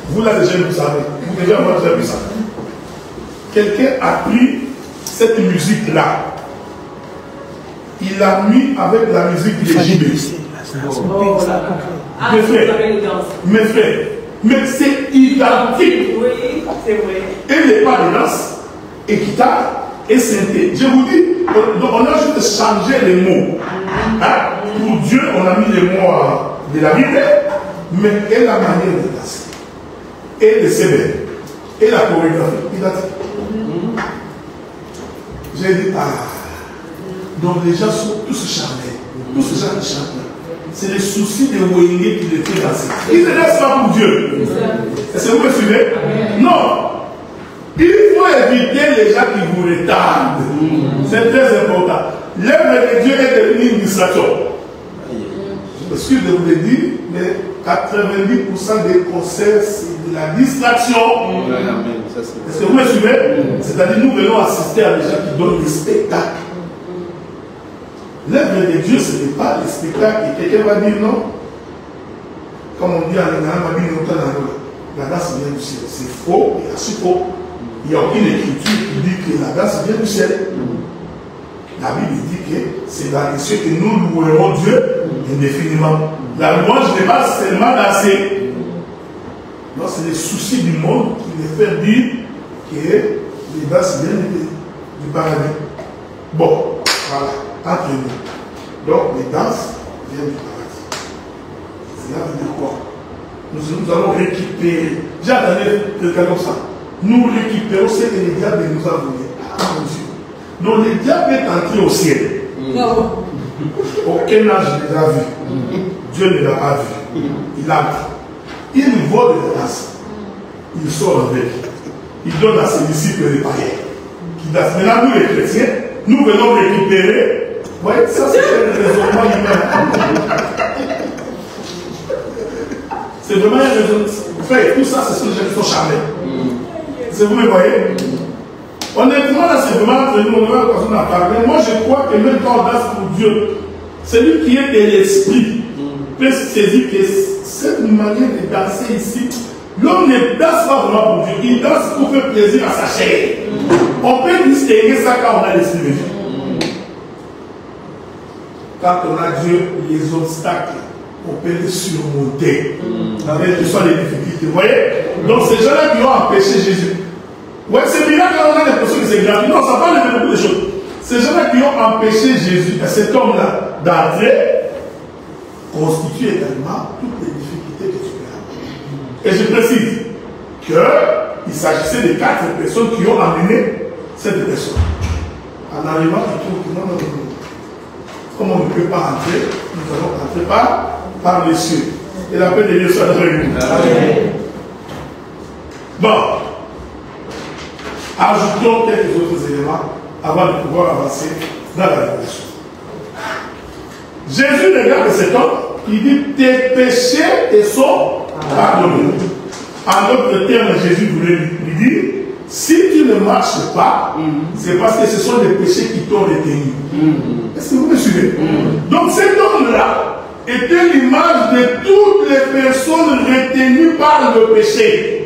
S1: vous là déjà vous savez, vous déjà moi j'ai vu ça. Quelqu'un a pris cette musique-là, il l'a mis avec la musique de JB. Mes frères, mais c'est identique.
S2: Oui, c'est vrai.
S1: Et les pas de danse, et guitare, et synthé. Je vous dis, on a juste changé les mots. Hein? Pour Dieu, on a mis les mots de la Bible, mais et la manière de danser, et le CV, et la chorégraphie. Il a dit. J'ai dit, donc les gens sont tous charmés. Tous ces gens qui chantent là. C'est les soucis de Wenge qui les fait danser. Ils ne dansent pas pour Dieu. Est-ce que vous me suivez? Non. Il faut éviter les gens qui vous retardent. C'est très important. L'œuvre de Dieu est devenue une distraction. Excusez de vous le dire, mais 90% des concerts, c'est de la distraction. Est-ce que vous me suivez? C'est-à-dire, nous venons assister à des gens qui donnent des spectacles. L'œuvre de Dieu, ce n'est pas les spectacles. Et quelqu'un va dire non. Comme on dit en Allemagne, on va dire la danse vient du ciel. C'est faux, et assez faux. Il n'y a aucune écriture qui dit que la danse vient du ciel. La Bible dit que c'est dans les cieux que nous louerons Dieu indéfiniment. La louange n'est pas seulement danser. Non, c'est les soucis du monde qui les fait dire que les danses viennent du paradis. Bon, voilà, entre nous. Donc les danses viennent du paradis. Cela veut dire quoi? Nous allons récupérer. J'ai entendu quelqu'un comme ça. Nous récupérons ce que le diable nous a donné. Ah mon Dieu. Donc le diable est entré au ciel. Aucun âge ne l'a vu. Dieu ne l'a pas vu. Il entre. Il vole de la race. Il sort avec. Il donne à ses disciples les païens. Qui dansent. Maintenant, nous les chrétiens, nous venons récupérer. Vous voyez, ça c'est un raisonnement humain. C'est vraiment un raisonnement. Frère, tout ça, c'est ce que les gens sont charmés. C'est vous me voyez? Honnêtement, là, c'est vraiment entre nous, on va continuer à parler. Moi, je crois que même quand on danse pour Dieu, celui qui est de l'esprit peut saisir que cette manière de danser ici, l'homme ne danse pas vraiment pour Dieu, il danse pour faire plaisir à sa chair. On peut distinguer ça quand on a l'esprit de Dieu. quand on a Dieu, les obstacles, on peut les surmonter. Quelles que soient les difficultés. Vous voyez? Donc ces gens-là qui ont empêché Jésus. Ouais, c'est miracle, on a l'impression que c'est gratuit. Non, ça parle de beaucoup de choses. Ces gens-là qui ont empêché Jésus, cet homme-là, d'entrer, constituent également toutes les difficultés que tu peux avoir. Et je précise qu'il s'agissait de 4 personnes qui ont amené cette personne. En arrivant, ils trouvent que non. Comme on ne peut pas entrer, nous allons entrer par les cieux. Et la paix de Dieu soit avec nous. Bon. Ajoutons quelques autres éléments avant de pouvoir avancer dans la révélation. Jésus regarde cet homme, il dit tes péchés te sont pardonnés. En d'autres termes, Jésus voulait lui dire si tu ne marches pas, c'est parce que ce sont des péchés qui t'ont retenu. Est-ce que vous me suivez? Donc cet homme-là était l'image de toutes les personnes retenues par le péché.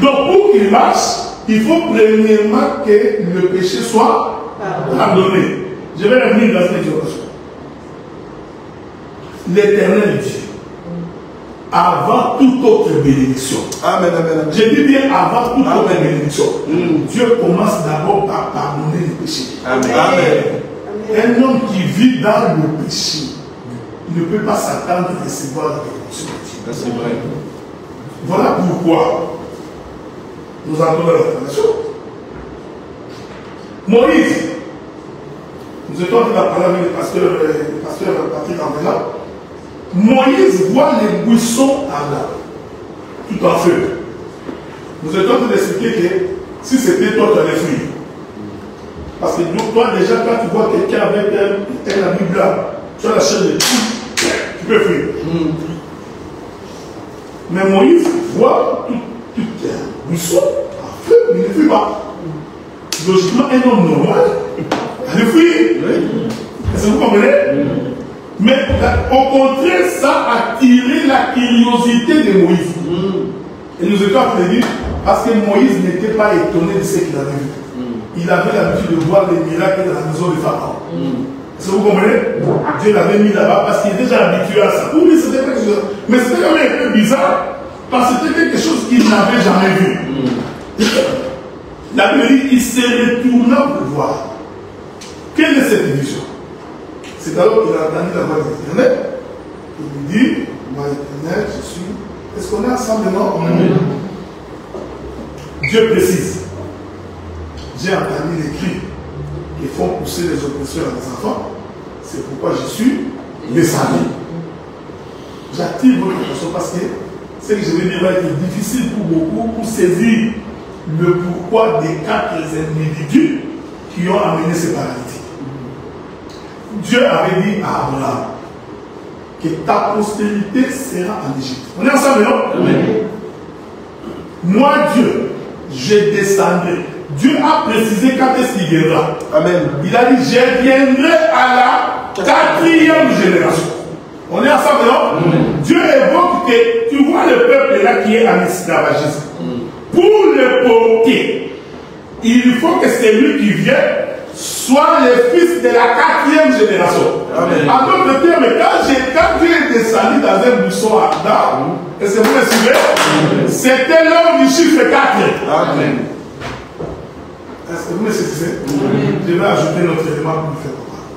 S1: Donc pour qu'il marche, il faut premièrement que le péché soit pardonné. Je vais revenir dans cette exhortation. L'Éternel dit, avant toute autre bénédiction.
S2: Amen, amen.
S1: Je dis bien avant toute autre bénédiction. Dieu commence d'abord par pardonner les péchés.
S2: Amen. Amen.
S1: Un homme qui vit dans le péché ne peut pas s'attendre à recevoir la bénédiction de Dieu.
S2: C'est vrai.
S1: Voilà pourquoi nous entrons dans la révélation. Moïse, nous étions en train de parler avec le pasteur Patrick Ambela. Moïse voit les buissons ardents, tout en feu. Nous étions en train d'expliquer que si c'était toi, tu allais fuir. Parce que toi, déjà, quand tu vois quelqu'un avec un habit blanc, tu as la chaîne de tout, tu peux fuir. Mais Moïse voit tout un buisson en feu, mais il ne fuit pas. Logiquement, un homme normal allait fuir. Est-ce que vous comprenez? Mais au contraire, ça a attiré la curiosité de Moïse. Et nous étions en train de dire, parce que Moïse n'était pas étonné de ce qu'il avait vu. Il avait l'habitude de voir les miracles dans la maison de Pharaon. Est-ce que vous comprenez? Dieu l'avait mis là-bas parce qu'il est déjà habitué à ça. Pour lui, c'était quelque chose. Mais c'était quand même un peu bizarre parce que c'était quelque chose qu'il n'avait jamais vu. La Bible dit qu'il s'est retourné pour voir. Quelle est cette vision? C'est alors qu'il a entendu la voix de l'Éternel. Il lui dit, moi l'Éternel, je suis. Est-ce qu'on est ensemble maintenant? Dieu précise. J'ai entendu les cris qui font pousser les oppresseurs à mes enfants. C'est pourquoi je suis descendu. J'attire votre attention parce que ce que je vais dire va être difficile pour beaucoup pour saisir le pourquoi des 4 individus qui ont amené ces paralytiques. Dieu avait dit à Abraham que ta postérité sera en Égypte. On est ensemble, non? Amen. Moi, Dieu, je descendrai. Dieu a précisé quand est-ce qu'il viendra. Amen. Il a dit, je viendrai à la 4e génération. On est ensemble, non? Amen. Dieu évoque que tu vois le peuple là qui est en esclavagisme. Pour le porter, il faut que celui qui vient soit le fils de la 4e génération. Amen. En d'autres termes, quand Dieu est descendu dans un buisson ardent, est-ce que vous me suivez? C'était l'homme du chiffre 4. Amen. Est-ce que vous me suivez? Je vais ajouter notre élément pour nous faire comprendre.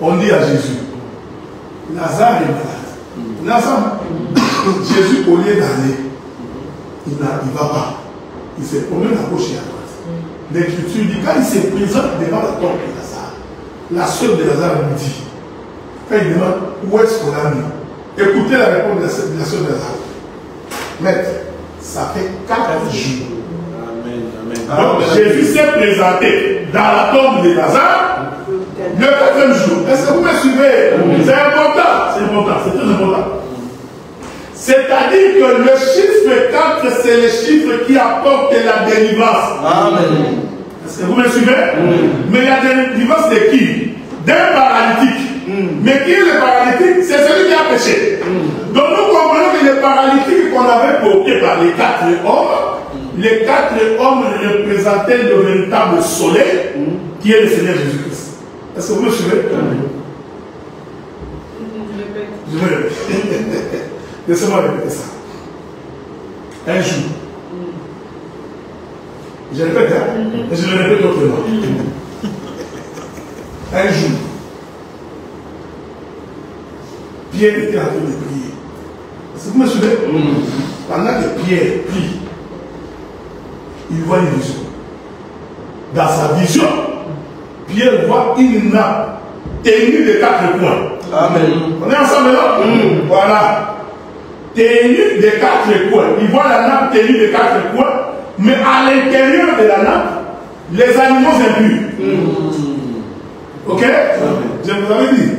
S1: On dit à Jésus, Lazare est malade. Lazare, Jésus, au lieu d'aller, il ne va pas. Il se promène à gauche et à droite. L'Écriture dit, quand il se présente devant la tombe de Lazare, la sœur de Lazare lui dit, quand il demande où est-ce qu'on l'a mis, écoutez la réponse de la sœur de Lazare. Maître, ça fait 4 jours. Donc Jésus s'est présenté dans la tombe de Lazare le 4e jour. Est-ce que vous me suivez? C'est important, c'est important, c'est très important. C'est-à-dire que le chiffre 4, c'est le chiffre qui apporte la délivrance. Amen. Est-ce que vous me suivez? Mais la délivrance de qui? D'un paralytique. Mais qui est le paralytique? C'est celui qui a péché. Donc nous comprenons que le paralytique qu'on avait porté par les 4 hommes, les 4 hommes représentaient le véritable soleil qui est le Seigneur Jésus-Christ. Est-ce que vous me suivez? Je vais répéter. Laissez-moi répéter ça. Un jour. Je répète, et je le répète autrement. Un jour, Pierre était en train de prier. Est-ce que vous me suivez? Pendant que Pierre prie, il voit une vision. Dans sa vision, Pierre voit une nappe tenue de 4 coins.
S2: Amen.
S1: On est ensemble là? Voilà. Tenue de 4 coins. Il voit la nappe tenue de 4 coins, mais à l'intérieur de la nappe, les animaux impurs. Ok? Je vous avais dit,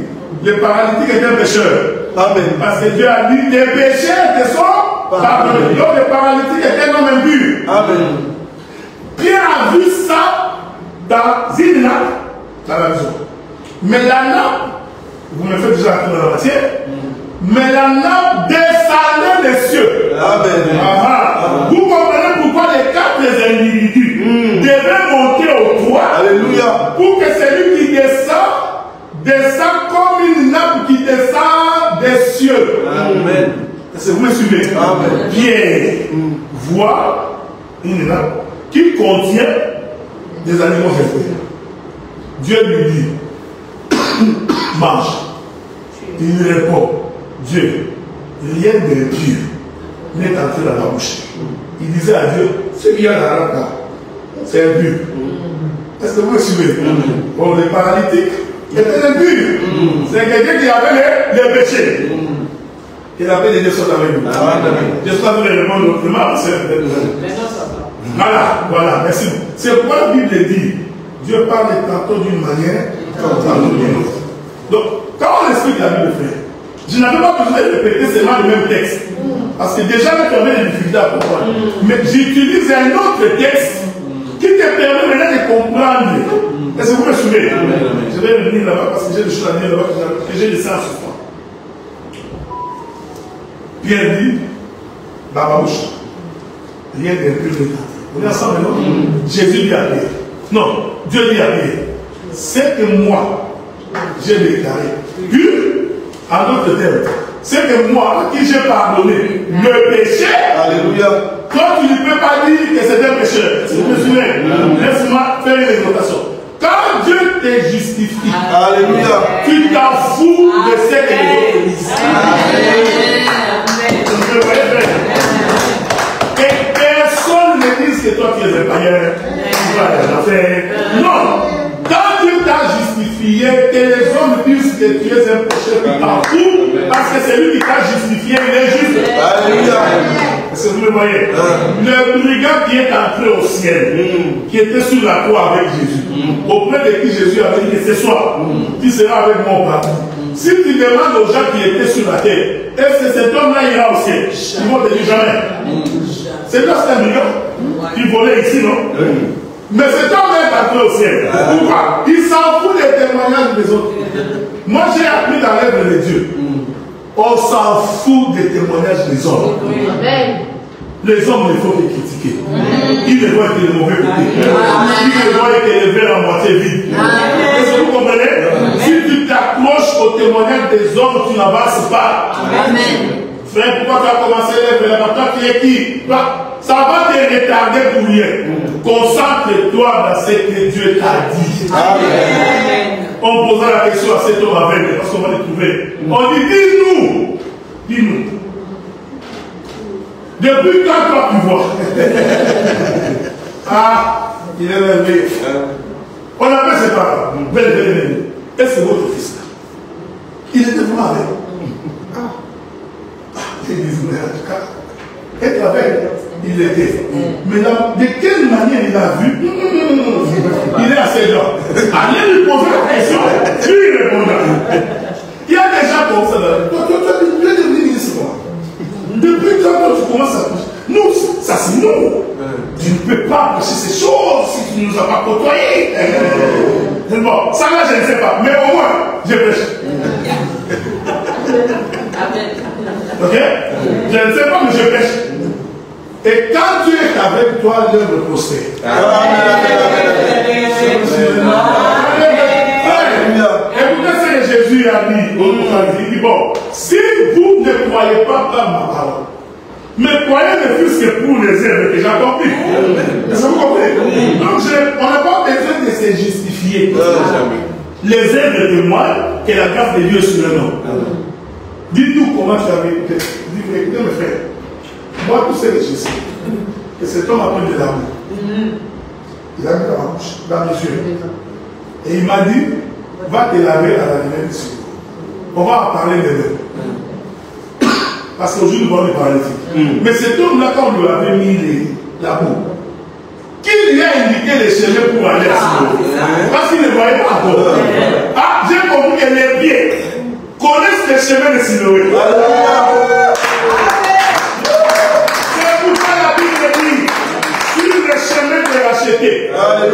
S1: le paralytique est un pécheur.
S2: Amen.
S1: Parce que Dieu a dit, les péchés te sont pardonnés. Donc le paralytique est un homme impur.
S2: Amen.
S1: Pierre a vu ça dans une nappe, dans la maison. Mais la nappe, vous me faites déjà entrer dans la matière, mais la nappe descendait des cieux.
S2: Amen.
S1: Vous comprenez pourquoi les 4 individus devaient monter au toit.
S2: Alléluia.
S1: Pour que celui qui descend comme une nappe qui descend des cieux.
S2: Amen.
S1: Est-ce que vous me suivez?
S2: Amen.
S1: Pierre voit une nappe qui contient des animaux impurs. Dieu lui dit, mange. Il répond, Dieu, rien d'impur n'est entré dans la bouche. Il disait à Dieu, ce qu'il y a dans la nappe, c'est impur. Est-ce que vous me suivez? Bon, les paralytiques étaient impurs. C'est quelqu'un qui avait les péchés. Il avait les deux sortes avec nous. J'espère que vous allez répondre autrement. Voilà, merci. C'est pourquoi la Bible dit, Dieu parle tantôt d'une manière, tantôt d'une autre. Donc, quand on explique la Bible, frère, je n'avais pas besoin de répéter seulement le même texte. Parce que déjà, tu avais des difficultés à comprendre. Mais j'utilise un autre texte qui te permet maintenant de comprendre. Est-ce que vous me suivez? Je vais revenir là-bas parce que j'ai des choses à dire là-bas que j'ai laissé en suspens. Pierre dit, dans ma bouche, rien d'impur n'est entré. On est ensemble, non? Jésus dit à Pierre. Non, Dieu dit à Pierre, c'est que moi, j'ai déclaré. En d'autres termes, c'est que moi, à qui j'ai pardonné le péché,
S2: Alléluia.
S1: toi tu ne peux pas dire que c'est un pécheur. Si vous me suivez, laisse-moi faire une exhortation. Quand Dieu te justifie,
S2: Alléluia,
S1: tu t'en fous de ce que les autres disent. Vous voyez, frère? Et personne ne dit que toi tu es un païen, tu vas aller en enfer. Non! Quand Dieu t'a justifié, que les hommes disent que tu es un pécheur, tu t'en fous, parce que c'est lui qui t'a justifié, il est juste.
S2: Alléluia.
S1: Est-ce que vous me voyez? Le brigand qui est entré au ciel, qui était sur la croix avec Jésus, auprès de qui Jésus avait dit que ce soir, tu seras avec moi au paradis. Si tu demandes aux gens qui étaient sur la terre, est-ce que cet homme-là ira au ciel? Ils vont te dire jamais. C'est là, c'est un brigand qui volait ici, non? Mais cet homme est entré au ciel. Pourquoi? Il s'en fout des témoignages des autres. Moi, j'ai appris dans l'œuvre de Dieu. On s'en fout des témoignages des hommes. Les hommes ne font que critiquer. Ils ne voient que le mauvais côté. Ils ne voient que le verre à moitié vide. Est-ce que vous comprenez? Si tu t'accroches au témoignage des hommes, tu n'avances pas. Frère, pourquoi tu as commencé l'œuvre là-bas? Toi, tu es qui? Ça va te retarder pour rien. Concentre-toi dans ce que Dieu t'a dit.
S2: Amen.
S1: On posera la question à cet homme avec, parce qu'on va le trouver. On dit, dis-nous. Dis-nous. Depuis quand toi tu vois? Ah, il est levé. On appelle ses parents. Venez. Est-ce que c'est votre fils là? Il était vraiment avec. Ils disent, mais en tout cas, être avec, il était. Mais là, de quelle manière il a vu? Il est assez là. Allez lui poser la question. Lui répondra. Il y a des gens comme ça là. Toi, tu es devenu ministre. Depuis quand tu commences à toucher. Nous, ça c'est nous. Tu ne peux pas prêcher ces choses si tu ne nous as pas côtoyés. Bon, ça là, je ne sais pas. Mais au moins, je prêche. Ok? Je ne sais pas, mais je prêche. Et quand Dieu est avec toi, l'œuvre prospère. Jésus a dit aux pharisiens, il dit, bon, si vous ne croyez pas par ma parole, mais croyez ne fût-ce que pour les œuvres que j'ai accompli. Est-ce que vous comprenez? Donc, on n'a pas besoin de se justifier. Les œuvres témoignent que la grâce de Dieu est sur le nom. Dites-nous comment tu avais écouté. Dites-moi, écoutez mes frères, moi tout ce que je sais, que cet homme a pris de l'amour. Il a mis dans ma bouche, dans mes yeux. Et il m'a dit, va te laver à la lumière du Seigneur. On va en parler de l'œuvre. Parce qu'aujourd'hui, nous allons lui parler ici. Mais cet homme-là, quand on lui avait mis l'amour, qui lui a indiqué les chemins pour aller à Siloé? Parce qu'il ne voyait pas encore. Ah, j'ai compris que les pieds connaissent les chemins de Siloé. C'est pourquoi la Bible dit, sur le chemin de racheter.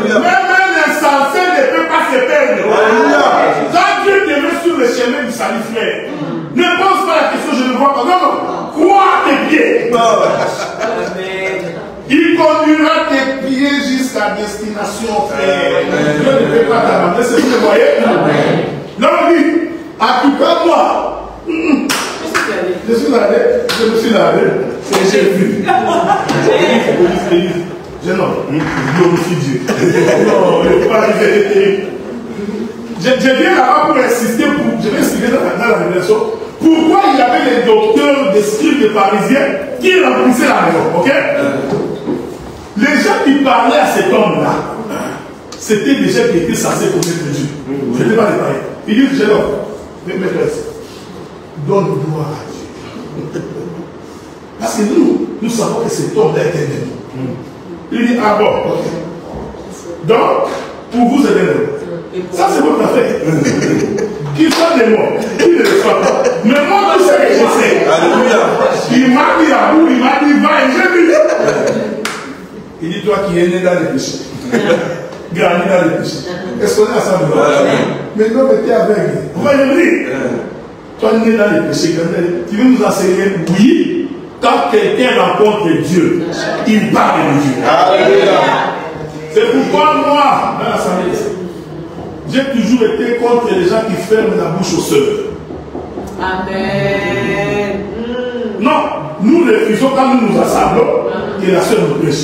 S1: Même un insensé ne peut pas se perdre. Quand Dieu te met sur le chemin du salut, frère, ne pose pas la question, je ne vois pas. Non, crois à tes pieds. Il conduira tes pieds jusqu'à destination, frère. Dieu ne peut pas t'abandonner, c'est ce que vous voyez. Non, on dit, en tout cas, moi, je suis lavé, je me suis lavé, et j'ai vu. Je non, je glorifie Dieu. Non, je ne peux pas arriver. Je viens là-bas pour insister, je vais expliquer dans la révélation, pourquoi il y avait les docteurs des scribes des pharisiens qui remplissaient la maison, ok? Les gens qui parlaient à cet homme-là, c'était des gens qui étaient censés connaître Dieu. Je ne vais pas les parler. Ils disent, jeune homme, mes frères, donne gloire à Dieu. Parce que nous savons que cet homme-là est un homme. Il dit, ah bon, ok. Donc, pour vous, c'est un homme. Ça, c'est votre affaire. Qu'il soit des morts, qu'il ne le soit pas. Mais moi, tout ce que je sais, il m'a dit à vous, il m'a dit, va, et j'ai vu. Il dit, toi qui es né dans les péchés, grandi dans les péchés, est-ce qu'on est ensemble? Mais non, mais tu es aveugle. On va le dire. Toi, né dans les péchés, tu veux nous enseigner? Oui, quand quelqu'un rencontre Dieu, il parle de Dieu. C'est pourquoi moi, dans l'assemblée, j'ai toujours été contre les gens qui ferment la bouche aux sœurs.
S3: Amen.
S1: Non, nous refusons quand nous nous assemblons que la sœur nous prêche.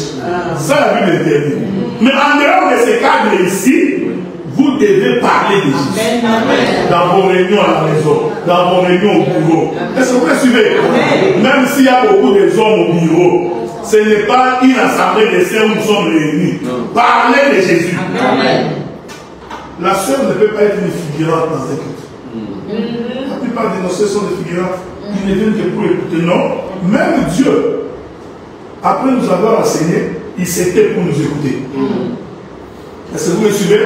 S1: Ça, la Bible interdit. Mais en dehors de ces cadres ici, vous devez parler de Jésus. Dans vos réunions à la maison, dans vos réunions au bureau. Est-ce que vous me suivez? Même s'il y a beaucoup d'hommes au bureau, ce n'est pas une assemblée de sœurs où nous sommes réunis. Parlez de Jésus. La sœur ne peut pas être une figurante dans un culte. La plupart de nos sœurs sont des figurantes. Ils ne viennent que pour écouter. Non. Même Dieu, après nous avoir enseigné, il s'était pour nous écouter. Est-ce que vous me suivez?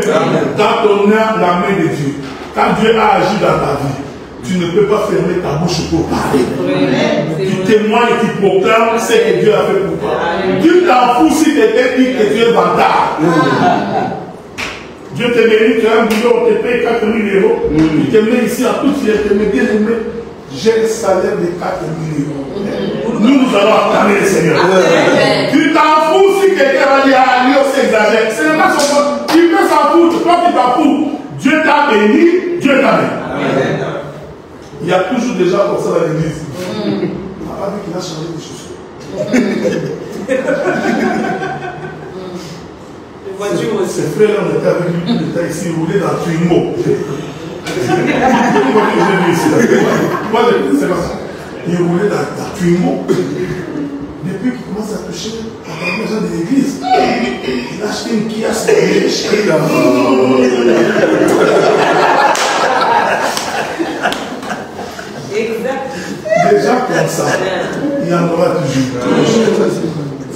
S1: Quand on a la main de Dieu, quand Dieu a agi dans ta vie, tu ne peux pas fermer ta bouche pour parler. Tu témoignes et tu proclames ce que Dieu a fait pour toi. Tu t'en fous si quelqu'un dit que Dieu est bâtard. Dieu te mérite, tu as un boulot, on te paye 4 000 €. Il te met ici à toute fière, te met bien aimé. J'ai un salaire de 4 000 €. Nous allons acclamer le Seigneur. Tu t'en fous si quelqu'un va dire, ah, lui aussi exagère. Ce n'est pas son faute. Tu peux s'en foutre, toi tu t'en fous. Dieu t'a béni, Dieu t'a béni. Il y a toujours des gens comme ça dans l'église. On n'a pas vu qu'il a changé de chaussures. Ses frères, on était avec lui, il était ici, il roulait dans le Twingo. Moi, c'est pas ça. Il roulait dans le Twingo. Depuis qu'il commence à toucher à la maison de l'église, il a acheté une Kia Sportage. Des gens comme ça, il y en aura toujours.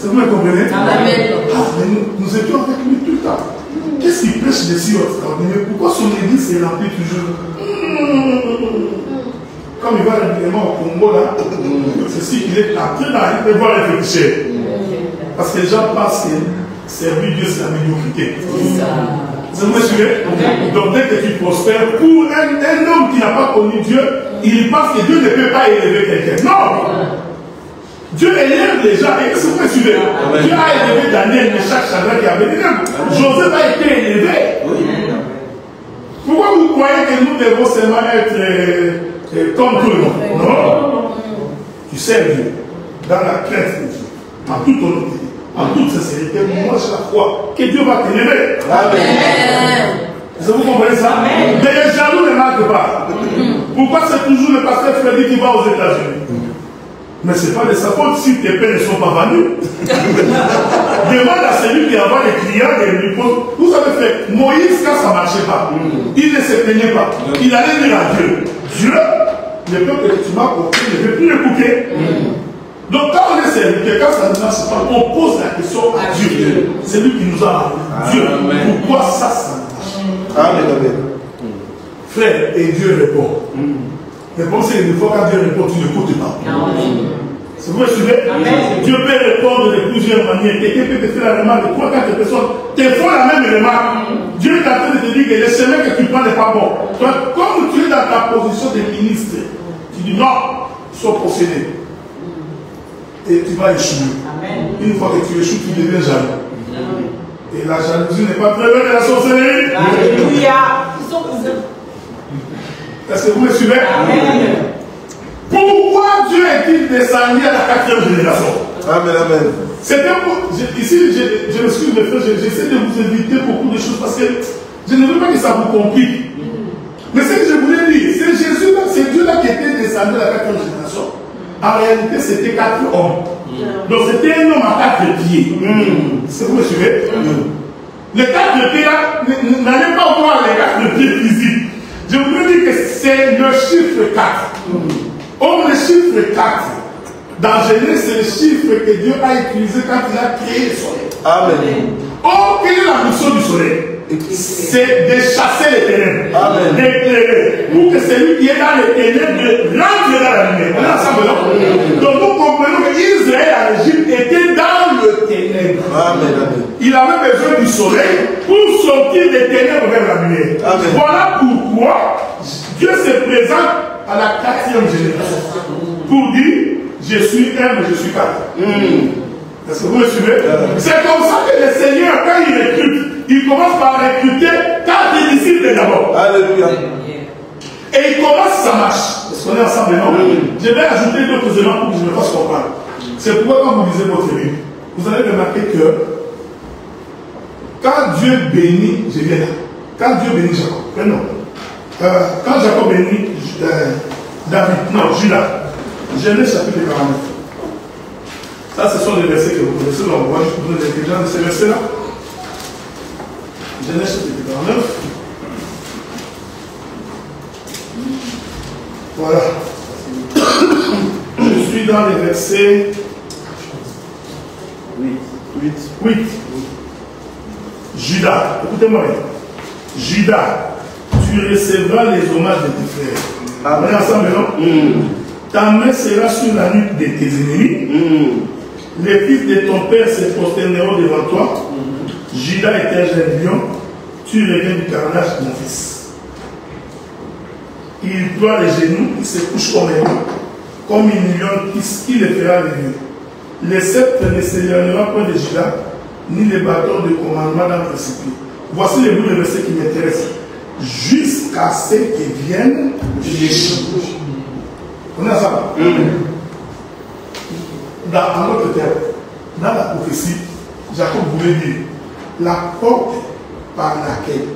S1: Vous me comprenez? Nous étions avec lui tout le temps. Qu'est-ce qu'il prêche de si extraordinaire? Pourquoi son église s'est remplie toujours? Comme il va régulièrement au Congo, là, c'est ce qu'il est en train d'arriver voir les féticheurs. Parce que les gens pensent que servir Dieu, c'est la médiocrité. Vous me suivez? Donc dès que tu prospères, pour un homme qui n'a pas connu Dieu, il pense que Dieu ne peut pas élever quelqu'un. Non! Dieu élève les gens. Et qu'est-ce que vous me suivez? Dieu a élevé Daniel, Meshach, Shadrach et Abednego. Joseph a été élevé. Pourquoi vous croyez que nous devons seulement être comme tout le monde. Non. Tu sais Dieu, dans la crainte de Dieu, en toute honnêteté, en toute sincérité, moi j'ai la foi que Dieu va t'élever. Amen. Vous comprenez ça? Amen. Mais les jaloux ne marquent pas. Pourquoi c'est toujours le pasteur Freddy qui va aux États-Unis? Mais ce n'est pas de sa faute si tes pères ne sont pas venus. Demande à celui qui envoie les clients et lui pose. Vous avez fait Moïse quand ça ne marchait pas. Il ne se plaignait pas. Il allait dire à Dieu, Dieu, le peuple que tu m'as porté ne veut plus l'écouter. Donc quand on est serviteur, quand ça ne marche pas, on pose la question à Dieu. C'est lui qui nous a appelé. Dieu, pourquoi ça marche? Amen. Frère, et Dieu répond. Mais pensez une fois quand Dieu répond, tu n'écoutes pas. C'est vous me suivez? Dieu peut répondre de plusieurs manières. Quelqu'un peut te faire la remarque de 3-4 personnes te font la même remarque. Dieu est en train de te dire que le chemin que tu prends n'est pas bon. Toi, comme tu es dans ta position de ministre, tu dis non, ils sont possédés. Et tu vas échouer. Une fois que tu échoues, tu deviens jaloux. Et la jalousie n'est pas très loin de la sorcellerie. Alléluia. Est-ce que vous me suivez? Amen. Pourquoi Dieu est-il descendu à la 4e génération? Amen, amen. Ici, je m'excuse de faire, j'essaie de vous éviter beaucoup de choses parce que je ne veux pas que ça vous complique. Mais ce que je voulais dire, c'est Jésus, c'est Dieu-là qui était descendu à la 4e génération. En réalité, c'était 4 hommes. Donc c'était un homme à 4 pieds. Est-ce que vous me suivez? Les 4 pieds-là n'allaient pas voir les 4 pieds physiques. Je voudrais dire que c'est le chiffre 4. Or, le chiffre 4, dans Genèse, c'est le chiffre que Dieu a utilisé quand il a créé le soleil. Amen. Or, quelle est la mission du soleil? C'est de chasser les ténèbres, d'éclairer, pour que celui qui est dans les ténèbres rentre dans la lumière. On est ensemble, non? Donc nous comprenons qu'Israël en Égypte était dans le ténèbre. Il avait besoin du soleil pour sortir des ténèbres vers la lumière. Voilà pourquoi Dieu se présente à la 4e génération pour dire je suis un, mais je suis 4. Est-ce que vous me suivez? C'est comme ça que le Seigneur, quand il recrute, il commence par recruter 4 disciples d'abord. Alléluia. Et il commence sa marche. Est-ce qu'on est ensemble, non? Je vais ajouter d'autres éléments pour que je me fasse comprendre. C'est pourquoi quand vous lisez votre livre, vous allez remarquer que quand Dieu bénit, je viens là. Quand Dieu bénit Jacob, non. Quand Jacob bénit David, non, Judas, Genèse chapitre 49. Ça, ce sont les versets que vous connaissez. Donc, moi, je vous donne l'intelligence de ces versets-là. Genèse chapitre 49. Voilà. Je suis dans les versets 8. Judas, écoutez-moi bien. Judas, tu recevras les hommages de tes frères. On est ensemble, non? Ta main sera sur la nuque de tes ennemis. Les fils de ton père se prosterneront devant toi. Judas est un jeune lion. Tu reviens du carnage, mon fils. Il ploie les genoux, il se couche comme un lion, comme une lionne qui le fera lever. Le sceptre ne s'éloignera point de Judas, ni les bâtons de commandement dans le précipice. Voici le bout de verset qui m'intéresse. Jusqu'à ce qu'ils viennent Yeshua. On a ça. En d'autres termes, dans la prophétie, Jacob voulait dire la porte par laquelle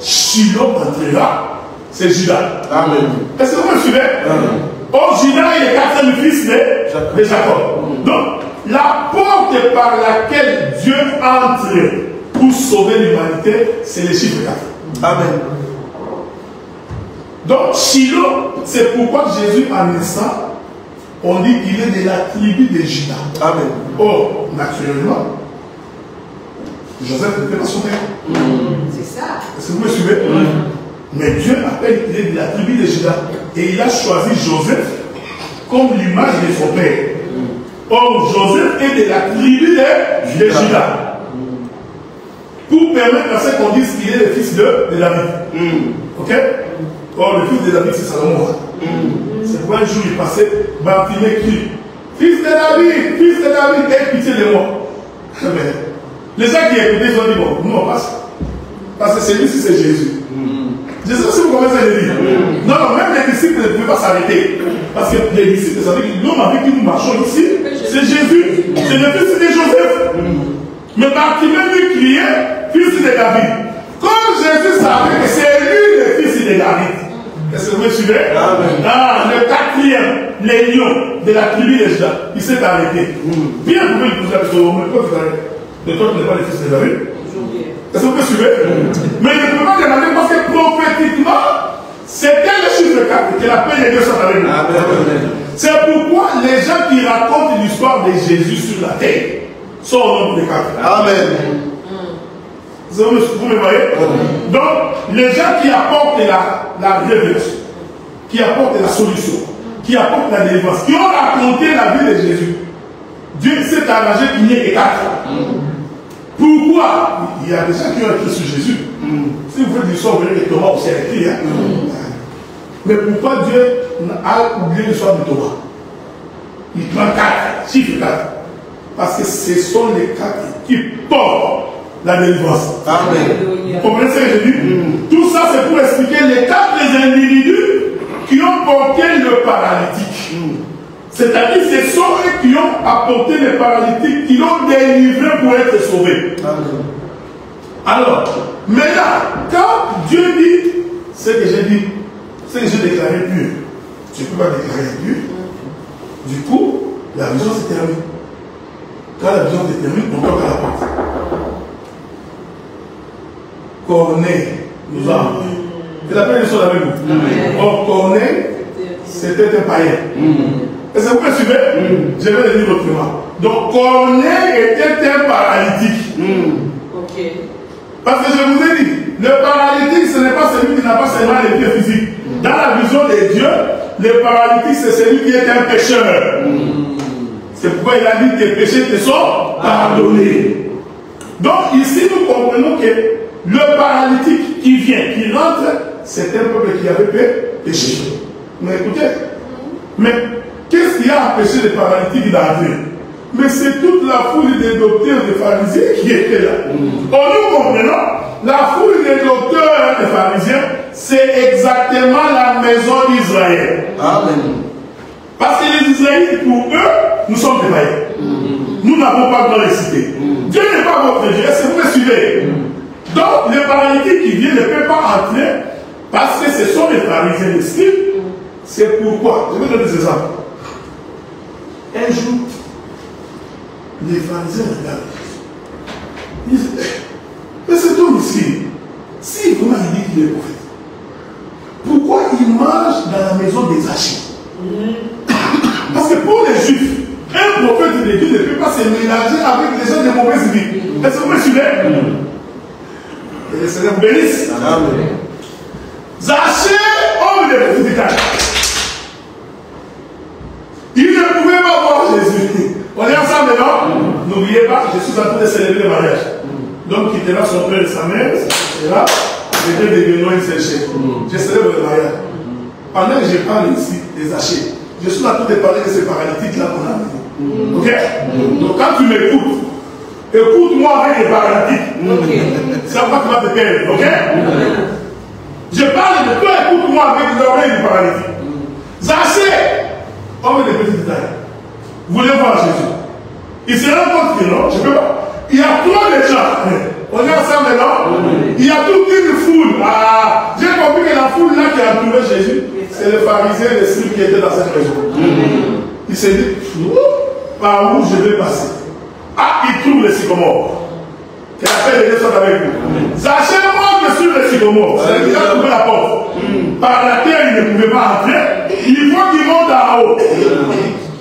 S1: Shiloh entrera, c'est Judas. Amen. Est-ce que vous me suivez? Or, Judas est le 4e fils de Jacob. Donc, la porte par laquelle Dieu entre pour sauver l'humanité, c'est le chiffre 4. Amen. Donc, Shiloh, c'est pourquoi Jésus, en naissant, on dit qu'il est de la tribu de Judas. Amen. Or, naturellement, Joseph n'était pas son père. C'est ça. Est-ce que vous me suivez? Mais Dieu appelle qu'il est de la tribu de Judas. Et il a choisi Joseph comme l'image de son père. Or, Joseph est de la tribu de Judas. Pour permettre à ce qu'on dise qu'il est le fils de David. Ok? Or, le fils de David, c'est Salomon. C'est pourquoi un jour il passait, Bartimée crie, fils de David, aie pitié de moi. Mais les gens qui écoutaient, ils ont dit, bon, nous on passe. Parce que c'est lui, c'est Jésus. Je sais pas si vous ça veut dire que l'homme avec qui nous marchons ici, c'est Jésus. C'est le fils de Joseph. Mais Bartimée lui criait, fils de David. Quand Jésus savait que c'est lui le fils de David, est-ce que vous me suivez? Ah, le quatrième, les lions de la tribu de Juda, il s'est arrêté. Bien, vous pouvez lui poser la question, mais pourquoi vous arrêtez? De toi, tu n'es pas le fils de David? Est-ce que vous me suivez? Mais il ne peut pas demander parce que prophétiquement, c'était le chiffre 4 que la paix de Dieu soit avec nous. C'est pourquoi les gens qui racontent l'histoire de Jésus sur la terre sont au nombre de 4. Amen. Vous me voyez? Donc, les gens qui apportent la révélation, qui apportent la solution, qui apportent la délivrance, qui ont raconté la vie de Jésus, Dieu s'est arrangé qu'il n'y ait que 4. Pourquoi? Il y a des gens qui ont écrit sur Jésus. Si vous faites du son, vous verrez que Thomas aussi a écrit. Hein? Mais pourquoi Dieu a oublié l'histoire de Thomas? Il prend 4, chiffre 4. Parce que ce sont les 4 qui portent la délivrance. Amen. Vous comprenez ce que je dis? Tout ça, c'est pour expliquer les 4 individus qui ont porté le paralytique. C'est-à-dire, ce sont eux qui ont apporté les paralytiques, qui l'ont délivré pour être sauvés. Amen. Alors, maintenant, quand Dieu dit ce que j'ai dit, ce que j'ai déclaré pur, tu ne peux pas déclarer pur. Du coup, la vision se termine. Quand la vision se termine, on toque à la porte. Corneille nous a envoyé. C'est la première chose avec vous. Or, Corneille, c'était un païen. Est-ce que vous me suivez? Je vais le dire autrement. Donc, Corneille était un paralytique. Parce que je vous ai dit, le paralytique, ce n'est pas celui qui n'a pas seulement les pieds physiques. Dans la vision de Dieu, le paralytique, c'est celui qui est un pécheur. C'est pourquoi il a dit que tes péchés te sont pardonnés. Donc, ici, nous comprenons que le paralytique qui vient, qui rentre, c'est un peuple qui avait péché. Mais écoutez, mais qu'est-ce qui a empêché les paralytiques d'entrer? Mais c'est toute la foule des docteurs des pharisiens qui étaient là. Or, nous comprenons, la foule des docteurs des pharisiens, c'est exactement la maison d'Israël. Amen. Parce que les Israélites, pour eux, nous sommes des païens. Nous n'avons pas besoin de les citer. Dieu n'est pas votre Dieu. Est-ce que vous me suivez? Donc, les paralytiques qui viennent ne peuvent pas entrer parce que ce sont les pharisiens des scribes. C'est pourquoi, je vais donner des exemples. Un jour, les pharisiens regardent. Ils disent, mais cet homme ici, si vraiment il dit qu'il est prophète, pourquoi il mange dans la maison des Zachée? Parce que pour les Juifs, un prophète de Dieu ne peut pas se mélanger avec les gens de mauvaise vie. Est-ce que vous me suivez? Et le Seigneur vous bénisse. Zachée, homme de petite taille. Il ne pouvait pas voir Jésus. On est ensemble, non? N'oubliez pas, je suis en train de célébrer le mariage. Donc, quittera son père et sa mère, et là, je vais devenir une seule chair. Je célèbre le mariage. Pendant que je parle ici des Zachée, je suis en train de parler de ces paralytiques-là qu'on a amenés. Ok? Donc, quand tu m'écoutes, écoute-moi avec les paralytiques. Ça va te faire perdre, ok? Je parle de toi, écoute-moi avec l'oreille du paralytique. Zachée, homme de petite taille, voulez voir Jésus. Il se rend compte que non, je ne peux pas. Il y a trop de gens. On est ensemble, non? Il y a toute une foule. Ah, j'ai compris que la foule là qui a entouré Jésus, c'est le pharisien et les scribes qui étaient dans cette maison. Il s'est dit, par où je vais passer? Ah, il trouve le sycomore. Que la paix de Dieu soit avec vous. Zachée monte sur le sycomore. C'est-à-dire qu'il a trouvé la porte. Par la terre, il ne pouvait pas entrer. Il faut qu'il monte en haut.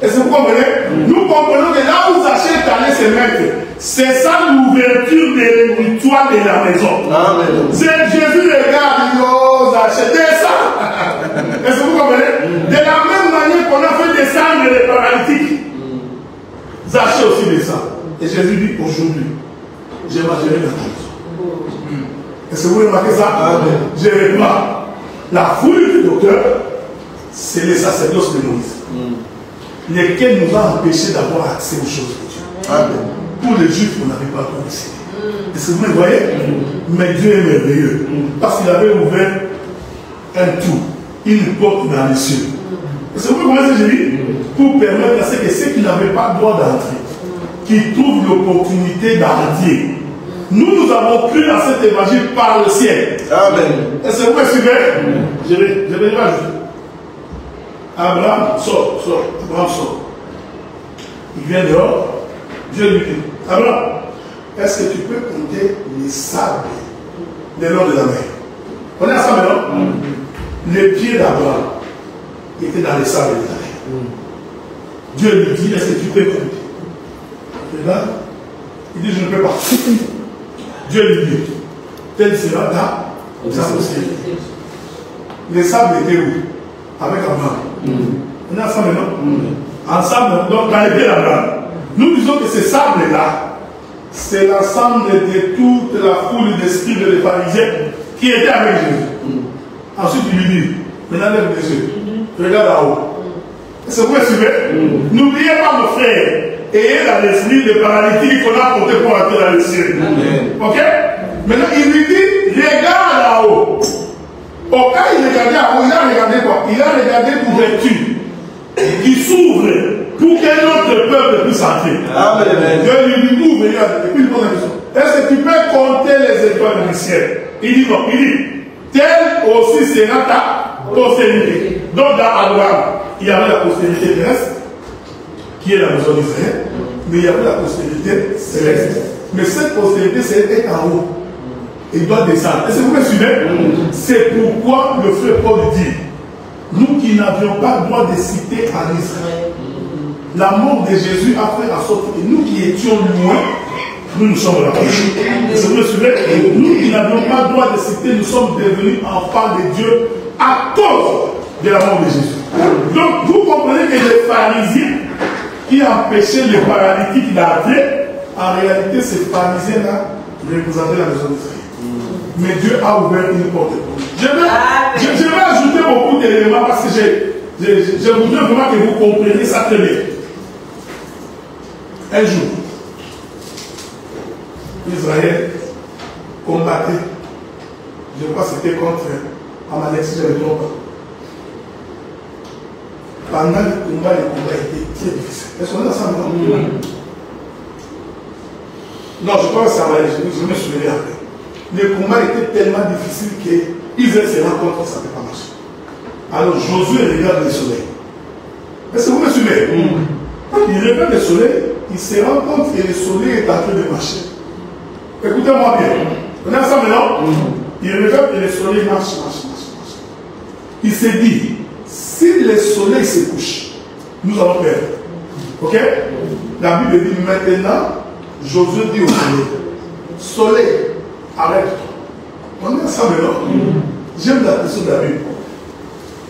S1: Est-ce que vous comprenez? Nous comprenons que là où Zachée est allé se mettre, c'est ça l'ouverture de l'étoile de la maison. C'est Jésus regarde, il dit, oh Zachée, descends. Est-ce que vous comprenez? De la même manière qu'on a fait descendre les paralytiques, Zachée aussi descend. Et Jésus dit, aujourd'hui, je marcherai dans ta maison. Est-ce que vous remarquez ça? Je reprends. La foule du docteur, c'est les sacerdoces de Moïse. Lesquels nous ont empêchés d'avoir accès aux choses de Dieu. Pour les Juifs, on n'avait pas encore décidé. Est-ce que vous me voyez? Mais Dieu est merveilleux. Parce qu'il avait ouvert un trou, une porte dans les cieux. C'est pourquoi j'ai dit, pour permettre à ceux qui n'avaient pas droit d'entrer, qui trouvent l'opportunité d'entrer. Nous avons cru à cet évangile par le ciel.
S2: Amen.
S1: Et c'est pourquoi je vais rajouter. Abraham sort. Abraham sort. Il vient dehors. Dieu lui dit, Abraham, est-ce que tu peux compter les sables le long de la mer? On est ensemble, non? Les pieds d'Abraham étaient dans les sables de la mer. Dieu lui dit, est-ce que tu peux compter? Et là, il dit, je ne peux pas. Dieu lui dit, telle sera ta postérité. Les sables étaient où? Avec Abraham. On est ensemble, non? Ensemble, donc dans les pieds d'Abraham. Nous disons que ces sables-là, c'est l'ensemble de toute la foule d'esprits de les pharisiens qui étaient avec Jésus. Ensuite, il lui dit, maintenant lève les yeux, regarde là-haut. C'est vous suivez? N'oubliez pas, mon frère, ayez dans l'esprit de paralytique qu'on a porté pour entrer dans le ciel. Ok? Maintenant, il lui dit, regarde là-haut. Au cas où il regardait là-haut, il a regardé quoi? Il a regardé l'ouverture qui s'ouvre pour qu'un autre peuple puisse entrer. Dieu lui dit, ouvre, regarde. Et puis il pose la question, est-ce que tu peux compter les étoiles du ciel? Il dit non. Il dit, telle aussi sera ta postérité. Donc dans Abraham, il y avait la postérité terrestre, qui est la maison d'Israël, mais il y avait la postérité céleste. Mais cette postérité, c'est en haut. Il doit descendre. Est-ce que vous me suivez? C'est pourquoi le frère Paul dit, nous qui n'avions pas le droit de citer en Israël, la mort de Jésus a fait en sorte que nous qui étions loin, nous sommes rapprochés. Est-ce que vous me suivez? Nous qui n'avions pas le droit de citer, nous sommes devenus enfants de Dieu à cause de la mort de Jésus. Donc vous comprenez que les pharisiens qui empêchaient les paralytiques d'entrer, en réalité ces pharisiens-là représentaient la maison d'Israël. Mais Dieu a ouvert une porte pour nous. Je vais ajouter beaucoup d'éléments parce que je voudrais vraiment que vous compreniez ça très bien. Un jour, Israël combattait, je crois que c'était contre Amalek, si je ne me trompe pas. Pendant le combat était très difficile. Est-ce qu'on est ensemble? Non, je crois que c'est Amalek, je me souviens après. Le combat était tellement difficile qu'Israël se rend compte que ça ne peut pas marcher. Alors Josué regarde le soleil. Est-ce que vous me suivez? Il regarde le soleil, il se rend compte que le soleil est en train de marcher. Écoutez-moi bien. On est ensemble, non? Il regarde et le soleil marche. Il se dit, si le soleil se couche, nous allons perdre. Ok? La Bible dit maintenant, Josué dit au soleil, arrête-toi. On est ensemble, non? J'aime la question de la Bible.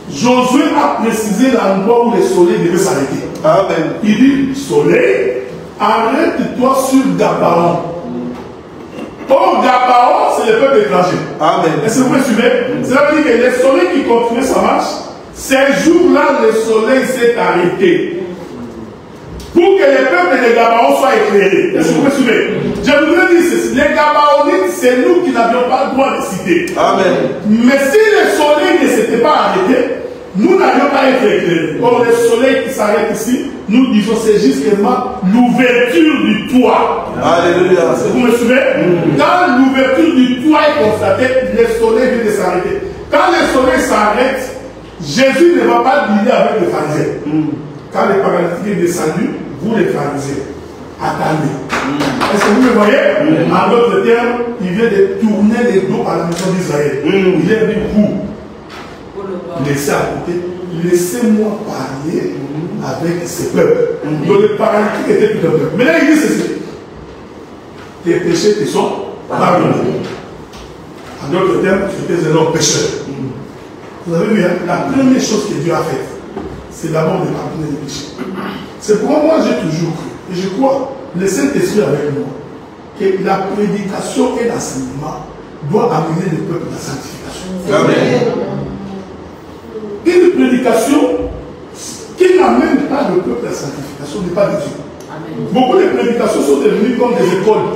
S1: Josué a précisé l'endroit où le soleil devait s'arrêter. Amen. Il dit, soleil, arrête-toi sur Gabaon. Or, Gabaon, c'est le peuple étranger. Amen. Est-ce que vous me suivez? Cela veut dire que le soleil qui continue sa marche, ces jours-là, le soleil s'est arrêté. Pour que les peuples de Gabaon soient éclairés. Est-ce que vous me suivez? Je voudrais dire ceci. Les Gabaonites, c'est nous qui n'avions pas le droit de citer. Amen. Mais si le soleil ne s'était pas arrêté, nous n'avions pas été éclairés. Or, le soleil qui s'arrête ici, nous disons c'est justement l'ouverture du toit. Alléluia. Est-ce que vous me suivez? Quand l'ouverture du toit est constatée, le soleil vient de s'arrêter. Quand le soleil s'arrête, Jésus ne va pas dîner avec les pharisiens. Quand les paralytiques est descendu, vous les pharisiens, attendez. Est-ce que vous me voyez? En d'autres termes, il vient de tourner les dos à la maison d'Israël. Il vient de vous laissez à côté, laissez-moi parler avec ces peuples. Donc les paralytiques étaient tout un peuple. Maintenant il dit ceci. Tes péchés te sont pardonnés. En d'autres termes, tu étais un homme pécheur. Vous avez vu, la première chose que Dieu a faite, c'est d'abord de pardonner les péchés. C'est pourquoi moi j'ai toujours cru, et je crois, le Saint-Esprit avec moi, que la prédication et l'enseignement doivent amener le peuple à la sanctification. Amen. Une prédication qui n'amène pas le peuple à la sanctification n'est pas de Dieu. Amen. Beaucoup de prédications sont devenues comme des écoles.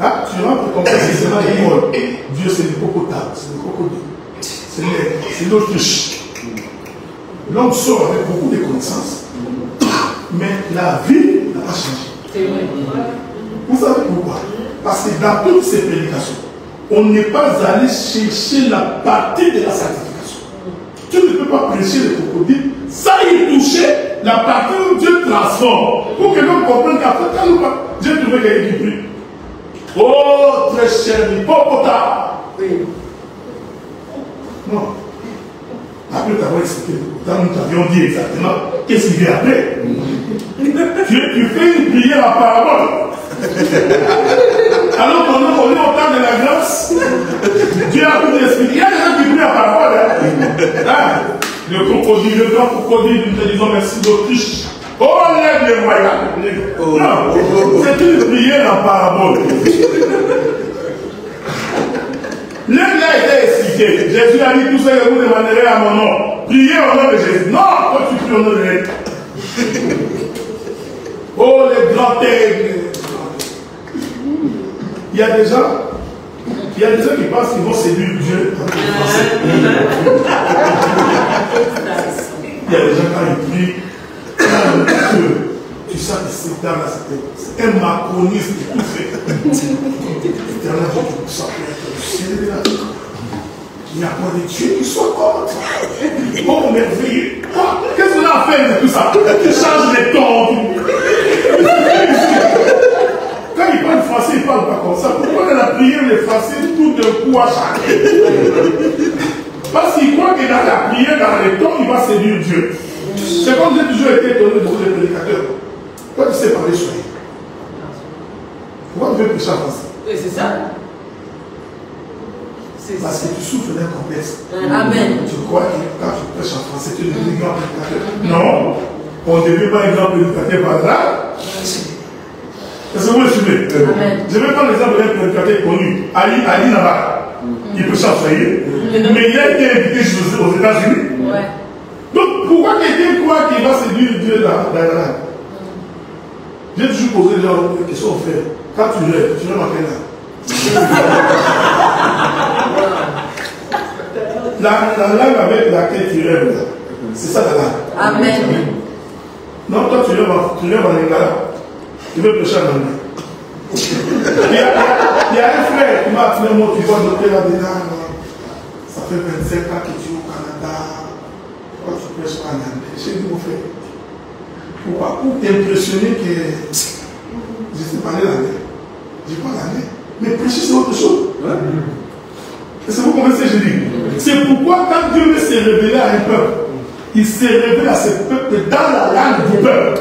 S1: Hein? Tu rentres comme ça, c'est seulement l'école. Dieu, c'est l'hippopotame, c'est le crocodile, c'est l'Autriche. L'homme sort avec beaucoup de connaissances, mais la vie n'a pas changé. Vous savez pourquoi? Parce que dans toutes ces prédications, on n'est pas allé chercher la partie de la sanctification. Tu ne peux pas prêcher le crocodile sans y toucher la partie où Dieu transforme. Pour que l'homme comprenne qu'après, quand nous parlons, Dieu trouvait quelqu'un qui prie. Oh, très cher, Hippopota. Non. Après t'avoir expliqué, nous t'avions dit exactement qu'est-ce qui vient après. Tu fais une prière en parabole. Alors qu'on est au temps de la grâce, Dieu a tout expliqué. Il y a des gens qui prient en parabole. Le crocodile, le grand crocodile, nous te disons merci d'Autriche. Oh, lève les voyants. Non, c'est une prière en parabole. L'un a été expliqué. Jésus a dit tout ce que vous demanderez à mon nom. Priez au nom de Jésus. Non, toi tu pries au nom de Jésus. Oh, les grands aigles. Il y a des gens qui pensent qu'ils vont séduire Dieu. Il y a des gens quand ils prient, tu sais que cet homme-là, c'est un macroniste qui tout fait. L'éternel va tout ça pour être le ciel de la vie. Il n'y a pas de Dieu qui soit comme toi. Oh, merveilleux. Qu'est-ce qu'on a fait de tout ça? Tu changes les tons. Quand il parle français, il ne parle pas comme ça. Pourquoi dans la prière, les français, tout d'un coup à changer? Parce qu'il croit que dans la prière, dans les temps, il va séduire Dieu. C'est comme j'ai toujours été étonné de vous les prédicateurs. Pourquoi tu sais parler soigné? Pourquoi tu veux prêcher en français?
S3: Oui, c'est ça.
S1: Parce que tu souffres d'un complexe.
S3: Amen.
S1: Tu crois que quand tu prêches en français, tu es devenu grand prédicateur? Non. On ne devient pas un grand prédicateur par là. Est-ce que vous me suivez? Je vais prendre l'exemple d'un prédicateur connu, Ali Nava. Il peut s'ensoyer. Mais il a été invité aux États-Unis.
S3: Ouais.
S1: Donc pourquoi quelqu'un croit qu'il va séduire Dieu dans la langue? J'ai toujours posé une question au frère. Quand tu rêves en quelle langue? La langue avec laquelle tu rêves, c'est ça la langue.
S3: Amen.
S1: Non, toi tu rêves en lingala. Tu veux prêcher en anglais. Il y a un frère qui m'a appelé moi, tu vois, docteur là-dedans. Ça fait 25 ans que tu es au Canada. Pourquoi tu prêches pas en anglais? J'ai dit, mon frère, pourquoi? Pour t'impressionner que je sais parler l'anglais. Je parle l'anglais. Mais prêcher, c'est autre chose. Est-ce que vous comprenez ce que je dis? C'est pourquoi quand Dieu veut se révéler à un peuple, il se révèle à ce peuple dans la langue du peuple.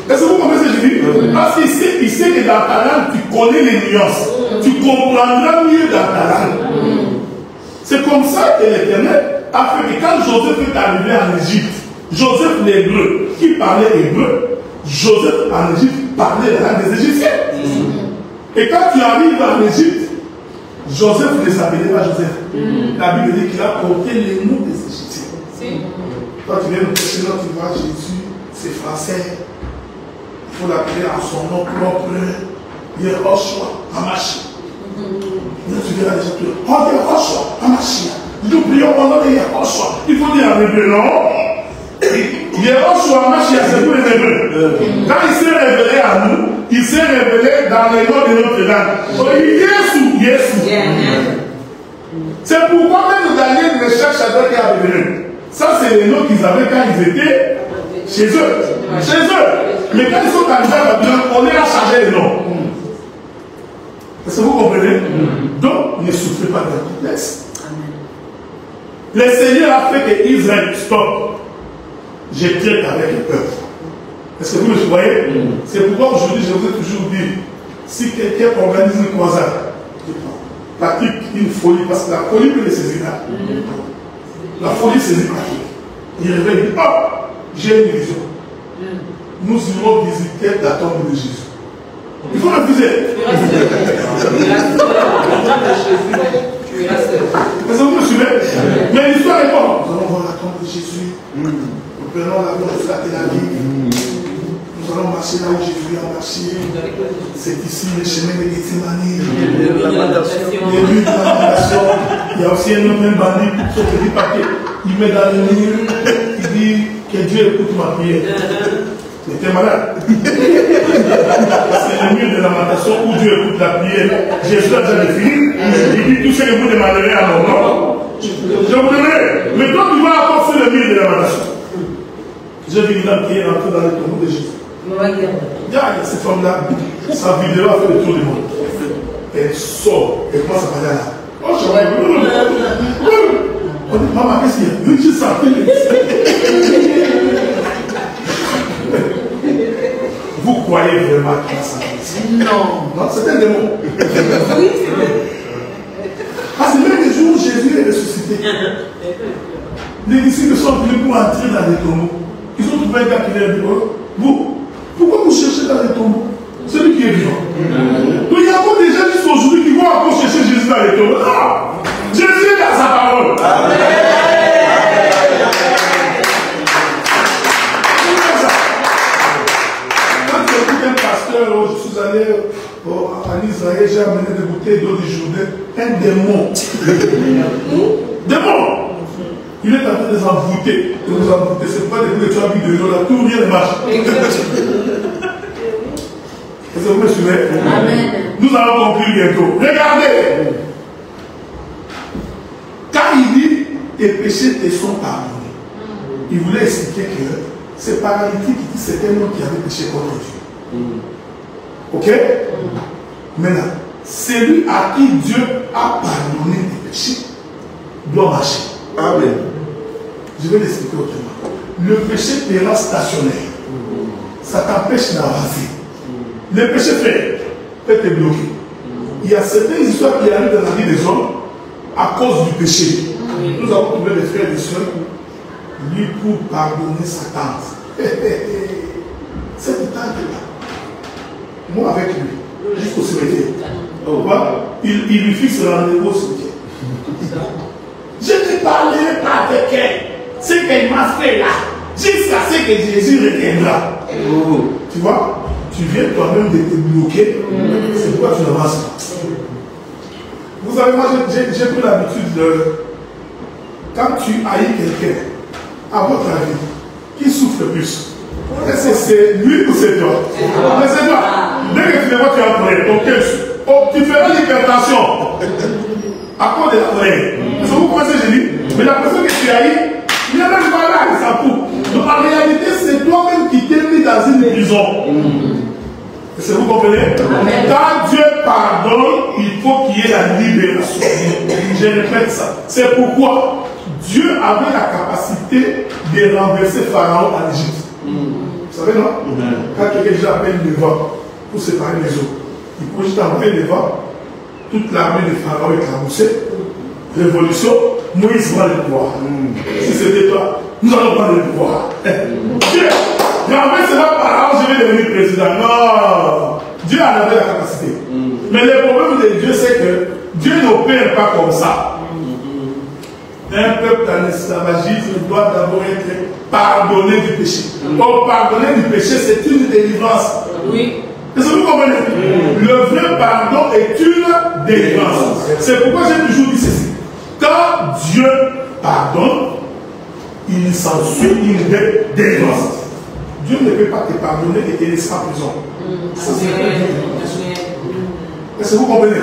S1: Est-ce que vous comprenez ce que je dis? Parce qu'il sait que dans ta langue, tu connais les nuances. Tu comprendras mieux dans ta langue. C'est comme ça que l'Éternel a fait que quand Joseph est arrivé en Égypte, Joseph l'hébreu, qui parlait hébreu, Joseph en Égypte parlait la langue des Égyptiens. Et quand tu arrives en Égypte, Joseph ne s'appelait pas Joseph. La Bible dit qu'il a porté les noms des Égyptiens. Quand tu viens de prêcher, tu vois Jésus, c'est français. Il faut l'appeler en son nom propre. Yehoshua Hamashiach. Là, tu verras les gens qui disent, oh Yehoshua Hamashiach. Nous prions au nom de Yehoshua. Il faut dire en hébreu, non? Yehoshua Hamashiach, c'est pour les Hébreux. Quand il s'est révélé à nous, il s'est révélé dans les noms de notre langue. Yesu. C'est pourquoi même Daniel ne cherche à dire qu'il a révélé. Ça, c'est les noms qu'ils avaient quand ils étaient chez eux. Mais quand ils sont arrivés à Babylone, on les a changé les noms. Est-ce que vous comprenez? Donc, ne souffrez pas d'un complexe. Le Seigneur a fait que Israël stop. Je traite avec le peuple. Est-ce que vous me voyez? C'est pourquoi aujourd'hui, je vous ai toujours dit, si quelqu'un organise une croisade, pratique une folie, parce que la folie peut les saisir là. La folie saisit pratique. Il réveille, il dit, oh, j'ai une vision. Nous irons visiter la tombe de Jésus. Il faut refuser. Est-ce que vous me suivez? Mais l'histoire est bonne. Nous allons voir la tombe de Jésus. Nous prenons la route de la Tel Aviv. Nous allons marcher là où Jésus a marché. C'est ici le chemin de Gethsémani. Le lieu de lamentation. Il y a aussi un autre bandit, son petit papier. Il met dans le mur, il dit que Dieu écoute ma prière. Il était malade. C'est le mur de lamentation où Dieu écoute la prière. Jésus a déjà défini. Il dit tout ce que vous demanderez à mon nom. Je vous donnerai. Mais toi, tu vas encore sur le mur de lamentation. J'ai vu une dame qui est entrée dans le tombeau de Jésus. Il y a cette femme-là, sa vidéo a fait le tour du monde. Elle sort, elle commence à parler là. Oh, je on dit, maman, qu'est-ce qu'il y a? Je dis, ça fait. Vous croyez vraiment qu'il y a ça?
S3: Non.
S1: Non, c'est un démon. Parce que même les jours où Jésus est ressuscité, les disciples sont venus pour entrer dans les tombeaux. Ils ont trouvé un gars qui est vivant. Vous, pourquoi vous cherchez dans les tombeaux? Celui qui est vivant. Donc il y a encore des gens jusqu'à aujourd'hui qui vont encore chercher Jésus dans les tombeaux. Non! Jésus est dans sa parole. Amen. Quand j'écoute un pasteur, je suis allé en Israël, j'ai amené des bouteilles d'eau du Jourdain, un démon. Démon! Il est en train de nous envoûter. C'est pas des bouteilles, tu as mis de l'eau là, tout rien ne marche. Est-ce que vous me suivez? Amen. Nous allons conclure bientôt. Regardez. Quand il dit tes péchés te sont pardonnés, il voulait expliquer que c'est paralytique qui dit c'était un homme qui avait péché contre Dieu. Ok? Maintenant, celui à qui Dieu a pardonné des péchés doit marcher. Amen. Je vais l'expliquer autrement. Le péché est stationnaire. Ça t'empêche d'avancer. Le péché fait peut te bloquer. Il y a certaines histoires qui arrivent dans la vie des hommes à cause du péché. Nous avons trouvé des frères et des soeurs, lui pour pardonner sa tante. Cette tante-là, moi avec lui, jusqu'au cimetière, il lui fixe le rendez-vous au cimetière. Je ne parlerai pas avec elle, ce qu'elle m'a fait là, jusqu'à ce que Jésus reviendra. Tu vois? Tu viens toi-même de te bloquer, c'est pourquoi tu n'avances pas. Vous savez, moi j'ai pris l'habitude de, quand tu haïs quelqu'un, à votre avis, qui souffre le plus? Est-ce que c'est lui ou c'est toi? Mais c'est toi. Dès que tu le vois, tu es en colère. Tu feras l'hypertension à cause de la colère. Parce que vous commencez, j'ai dit, mais la personne que tu haïs, il n'est même pas là, il s'en fout. Donc en réalité, c'est toi-même qui t'es mis dans une prison. Est-ce que vous comprenez? Quand Dieu pardonne, il faut qu'il y ait la libération. Je répète ça. C'est pourquoi Dieu avait la capacité de renverser Pharaon en Égypte. Vous savez, non? Quand quelqu'un appelle le vent pour séparer les eaux, il peut juste envoyer le vent, toute l'armée de Pharaon est éclaboussée. Révolution, Moïse prend le pouvoir. Si c'était toi, nous allons prendre le pouvoir. Dieu, renverse pas Pharaon, je vais devenir président. Non! Dieu en avait la capacité. Mais le problème de Dieu, c'est que Dieu n'opère pas comme ça. Un peuple dans l'esclavagisme doit d'abord être pardonné du péché. Or, pardonner du péché, c'est une délivrance.
S3: Oui.
S1: Est-ce que vous comprenez? Le vrai pardon est une délivrance. C'est pourquoi j'ai toujours dit ceci. Quand Dieu pardonne, il s'ensuit une délivrance. Dieu ne peut pas te pardonner et te laisser en prison. Ça, c'est est-ce que vous comprenez?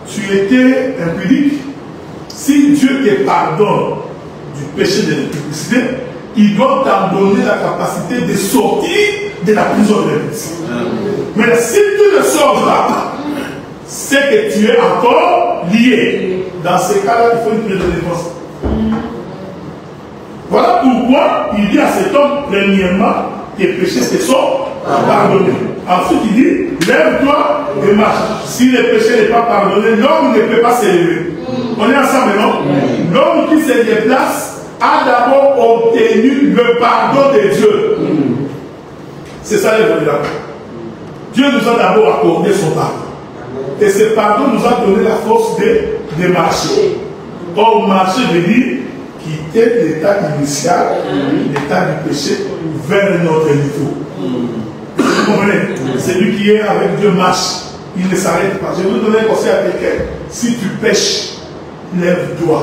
S1: Tu étais impudique. Si Dieu te pardonne du péché de l'impudicité, il doit t'en donner la capacité de sortir de la prison de l'impudicité. Mais si tu ne sors pas, c'est que tu es encore lié. Dans ces cas-là, il faut une prise de défense. Voilà pourquoi il dit à cet homme, premièrement, tes péchés te sont pardonnés. Ensuite, il dit, lève-toi et marche. Si le péché n'est pas pardonné, l'homme ne peut pas s'élever. On est ensemble, non? L'homme qui se déplace a d'abord obtenu le pardon de Dieu. C'est ça l'évangile. Dieu nous a d'abord accordé son pardon. Et ce pardon nous a donné la force de marcher. Or, marcher veut dire quitter l'état initial, l'état du péché, vers notre niveau. Vous comprenez? Celui qui est avec Dieu marche. Il ne s'arrête pas. Je vais vous donner un conseil à quelqu'un. Si tu pêches, lève-toi,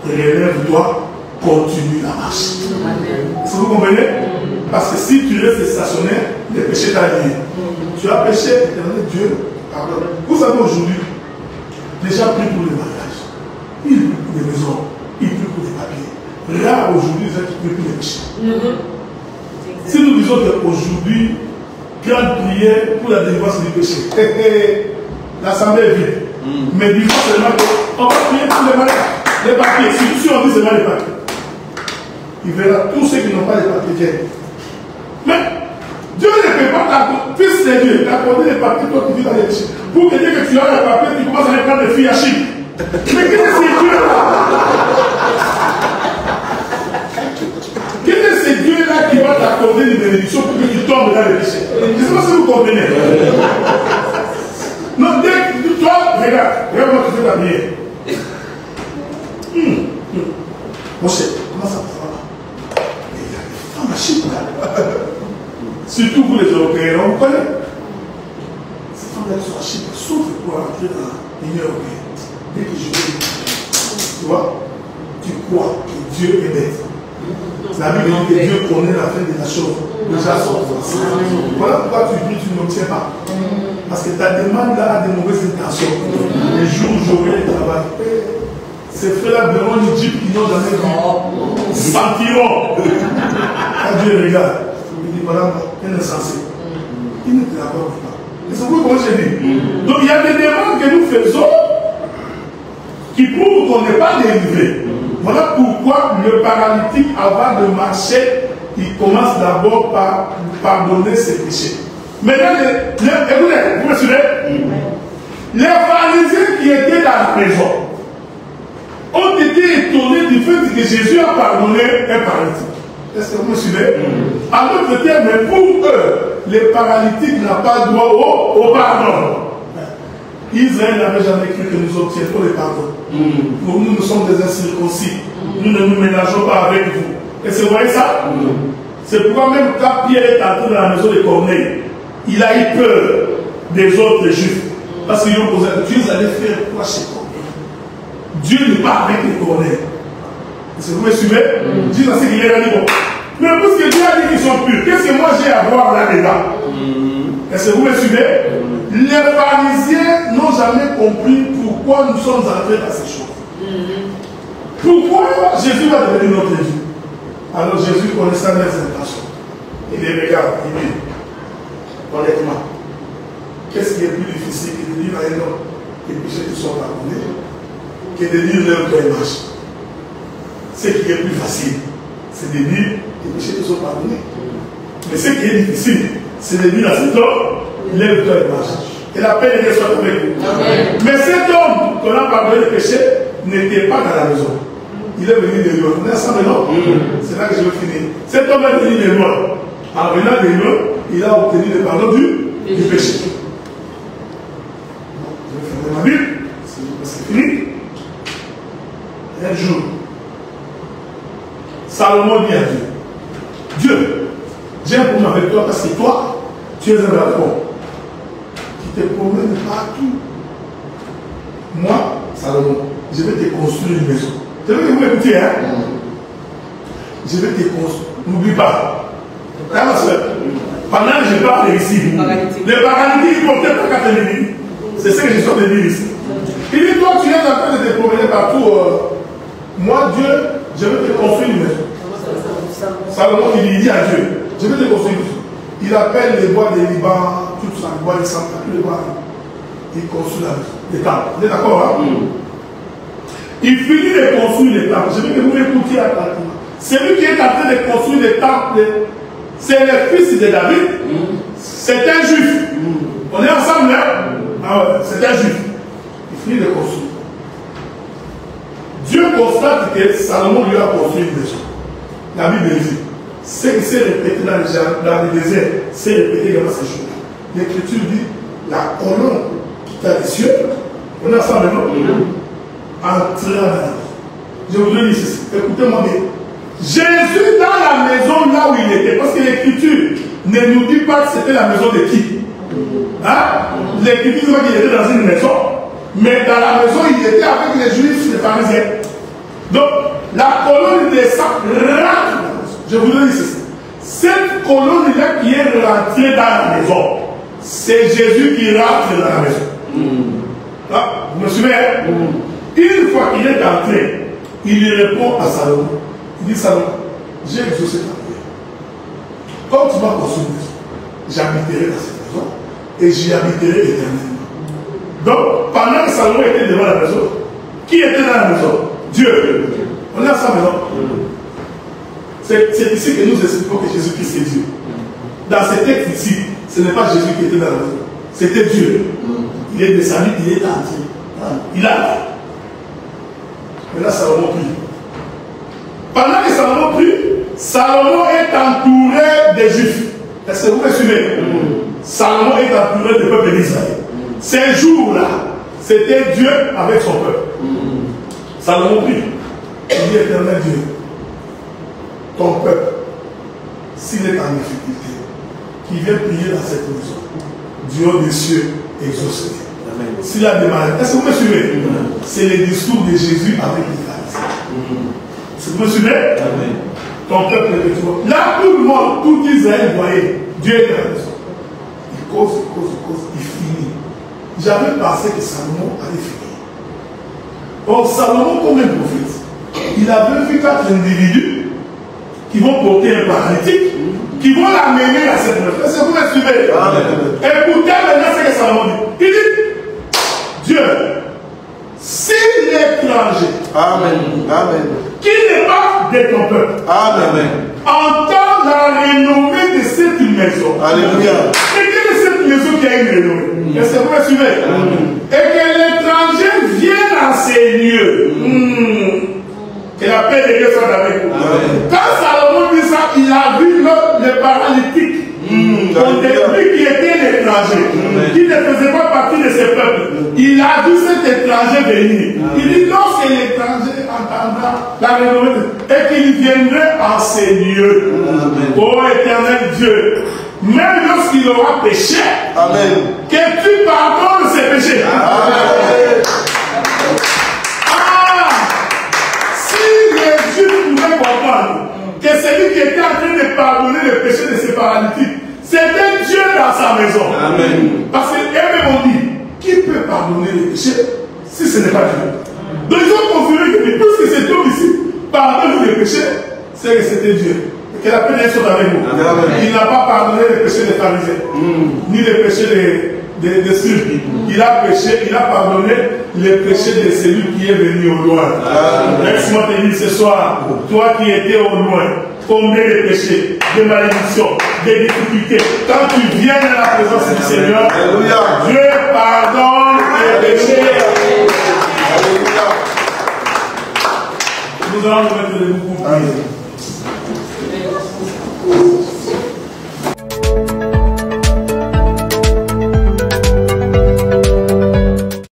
S1: relève-toi, continue la marche. Est-ce que vous comprenez? Parce que si tu restes stationnaire, le péché t'a lié. Tu as péché, Dieu pardonne. Vous savez aujourd'hui, déjà pris pour le mariage, il prie pour les maisons, il prie pour les papiers. Là, aujourd'hui, les gens qui prient pour les péchés. Si nous disons qu'aujourd'hui, grande prière pour la délivrance du péché, l'assemblée est vide. Mais disons seulement qu'on va prier pour les malades, les papiers. Si on dit seulement les papiers, il verra tous ceux qui n'ont pas les papiers viennent. Mais Dieu ne peut pas fils de Dieu, t'accorder les papiers, toi qui vis dans les péchés. Pour que dès que tu as les papiers, tu commences à aller prendre des filles à Chine. Mais qu'est-ce que c'est Dieu là? Quel est ce Dieu-là qui va t'accorder une bénédiction pour que tu tombes dans les péchés? Je ne sais pas si vous comprenez. Non, dès que toi, regarde comment tu fais ta prière. Mon cher, comment ça va? Il y a des femmes à Chine là. Surtout vous les Européens, on connaît. Ces femmes-là sont à Chine, sauf pour entrer dans l'Union européenne. Dès que je vais, tu vois, tu crois que Dieu est bête. La Bible dit que Dieu connaît la fin de la chose. Déjà son commencement. Voilà pourquoi tu dis tu ne tiens pas. Parce que ta demande là a de mauvaises intentions. Les jours où j'aurai le travail, ces frères-là verront l'Égypte qui n'ont jamais vu. Sentiront. Quand Dieu regarde, il dit voilà, elle est insensée. Il ne te l'accorde pas. Et c'est pourquoi j'ai dit. Donc il y a des demandes que nous faisons qui prouvent qu'on n'est pas délivré. Voilà pourquoi le paralytique, avant de marcher, il commence d'abord par pardonner ses péchés. Maintenant, écoutez, vous me suivez? Les pharisiens qui étaient dans la maison ont été étonnés du fait que Jésus a pardonné un paralytique. Est-ce que vous me suivez? En d'autres termes, mais pour eux, les paralytiques n'ont pas droit au pardon. Israël n'avait jamais cru que nous obtiendrons le pardon. Pour nous, nous sommes des incirconcis. Nous ne nous mélangeons pas avec vous. Et c'est vrai ça? C'est pourquoi même quand Pierre est entré dans la maison de Corneille, il a eu peur des autres juifs. Parce qu'ils ont posé, Dieu allait faire quoi chez Corneille? Dieu n'est pas avec les Corneilles. Est-ce que vous me suivez? Dieu a dit qu'il est dit bon. Mais puisque Dieu a dit qu'ils sont purs, qu'est-ce que moi j'ai à voir là-dedans? Est-ce que vous me suivez? Les pharisiens n'ont jamais compris pourquoi nous sommes entrés dans ces choses. Pourquoi Jésus va devenir notre Dieu? Alors Jésus connaissant leurs intentions. Il les regarde, il dit, honnêtement, qu'est-ce qui est plus difficile que de dire à un homme que les péchés te sont pardonnés que de dire leur image? Ce qui est plus facile, c'est de dire que les péchés te sont pardonnés. Mais ce qui est difficile, c'est de dire à cet homme, lève-toi et marche. Et la paix de Dieu soit avec vous. Mais cet homme qu'on a pardonné le péché n'était pas dans la maison. Il est venu de loin. On est ensemble, non? C'est là que je vais finir. Cet homme est venu de loin. En venant de loin, il a obtenu le pardon du péché. Je vais fermer ma Bible. C'est fini. Un jour, Salomon dit à Dieu, Dieu, j'ai un problème avec toi parce que toi, tu es un dragon qui te promène partout. Moi, Salomon, je vais te construire une maison. Je veux que vous m'écoutiez, hein? Je vais te construire. N'oublie pas. Pendant que je parle ici, les paralytiques ne portaient pas 4 minutes. C'est ce que je suis en train de dire ici. Il dit, toi, tu es en train de te promener partout. Moi, Dieu, je vais te construire une maison. Salomon, il dit à Dieu, je vais te construire une maison. Il appelle les bois des Liban, tout ça, les bois des Santa, tous les bois. Il construit la maison. Les temples. Vous êtes d'accord, hein? Il finit de construire les temples. Je veux que vous m'écoutiez attentivement. Celui qui est en train de construire les temples, c'est le fils de David. C'est un juif. On est ensemble là? Ah ouais, c'est un juif. Il finit de construire. Dieu constate que Salomon lui a construit une maison. La Bible dit, ce qui s'est répété dans le désert, s'est répété dans ces choses. L'Écriture dit, la colonne qui t'a les cieux, on est ensemble non? Entra dans la maison. Je vous le dis ceci, écoutez-moi bien. Jésus dans la maison là où il était, parce que l'Écriture ne nous dit pas que c'était la maison de qui? Hein? L'Écriture dit qu'il était dans une maison, Mais dans la maison, il était avec les Juifs, les pharisiens. Donc, la colonne descend, rentre dans la maison. Je vous le dis ceci. Cette colonne-là qui est rentrée dans la maison, c'est Jésus qui rentre dans la maison. Ah, vous me suivez? Une fois qu'il est entré, il répond à Salomon. Il dit, Salomon, j'ai exaucé ta prière. Comme tu m'as construit une maison, j'habiterai dans cette maison et j'y habiterai éternellement. Donc, pendant que Salomon était devant la maison, qui était dans la maison? Dieu. On est à sa maison. C'est ici que nous expliquons que Jésus-Christ est Dieu. Dans ce texte ici, ce n'est pas Jésus qui était dans la maison. C'était Dieu. Il est descendu, il est entré. Il a. Maintenant, Salomon prie. Pendant que Salomon prie, Salomon est entouré des Juifs. Est-ce que vous me suivez? Salomon est entouré du peuple d'Israël. Ces jours-là, c'était Dieu avec son peuple. Salomon prie. Il dit, éternel Dieu, ton peuple, s'il est en difficulté, qui vient prier dans cette maison, du haut des cieux, exauce. S'il a des maladies, est-ce que vous me suivez? C'est le discours de Jésus avec les pharisiens. Est-ce que vous me suivez? Ton peuple est de toi. Là, tout le monde, tout Israël voyait Dieu est dans la maison. Il cause, il finit. J'avais pensé que Salomon allait finir. Or, Salomon, comme un prophète, il avait vu 4 individus qui vont porter un paralytique, qui vont l'amener à cette maison. Est-ce que vous me suivez? Écoutez maintenant ce que Salomon dit. Il dit, Dieu, si l'étranger, qui n'est pas de ton peuple, entend la renommée de cette maison, et quelle est cette maison qui a une renommée? Est-ce que vous me suivez? Et que l'étranger vienne à ces lieux. Que la paix de Dieu soit avec vous. Quand Salomon dit ça, il a vu le paralytique. Donc, lui qui était l'étranger, qui ne faisait pas partie de ce peuple, il a vu cet étranger venir. Il dit, lorsque l'étranger entendra la renommée et qu'il viendrait en ces lieux, ô éternel Dieu, même lorsqu'il aura péché, que tu pardonnes ses péchés. Si les Juifs pouvaient comprendre que celui qui était en train de pardonner les péchés de ces paralytiques, c'était Dieu dans sa maison. Parce qu'eux ont dit, qui peut pardonner les péchés si ce n'est pas Dieu? Donc ils ont confirmé que puisque cet homme ici pardonne les péchés, c'est que c'était Dieu. Et que la paix de Dieu soit avec vous. Il n'a pas pardonné les péchés des pharisiens, ni les péchés des scribes. Il a pardonné les péchés de celui qui est venu au loin. Laisse-moi te dire ce soir, toi qui étais au loin, combien de péchés, de malédictions, de difficultés, quand tu viens dans la présence du Seigneur, Dieu pardonne tes péchés. Nous allons nous mettre debout pour prier.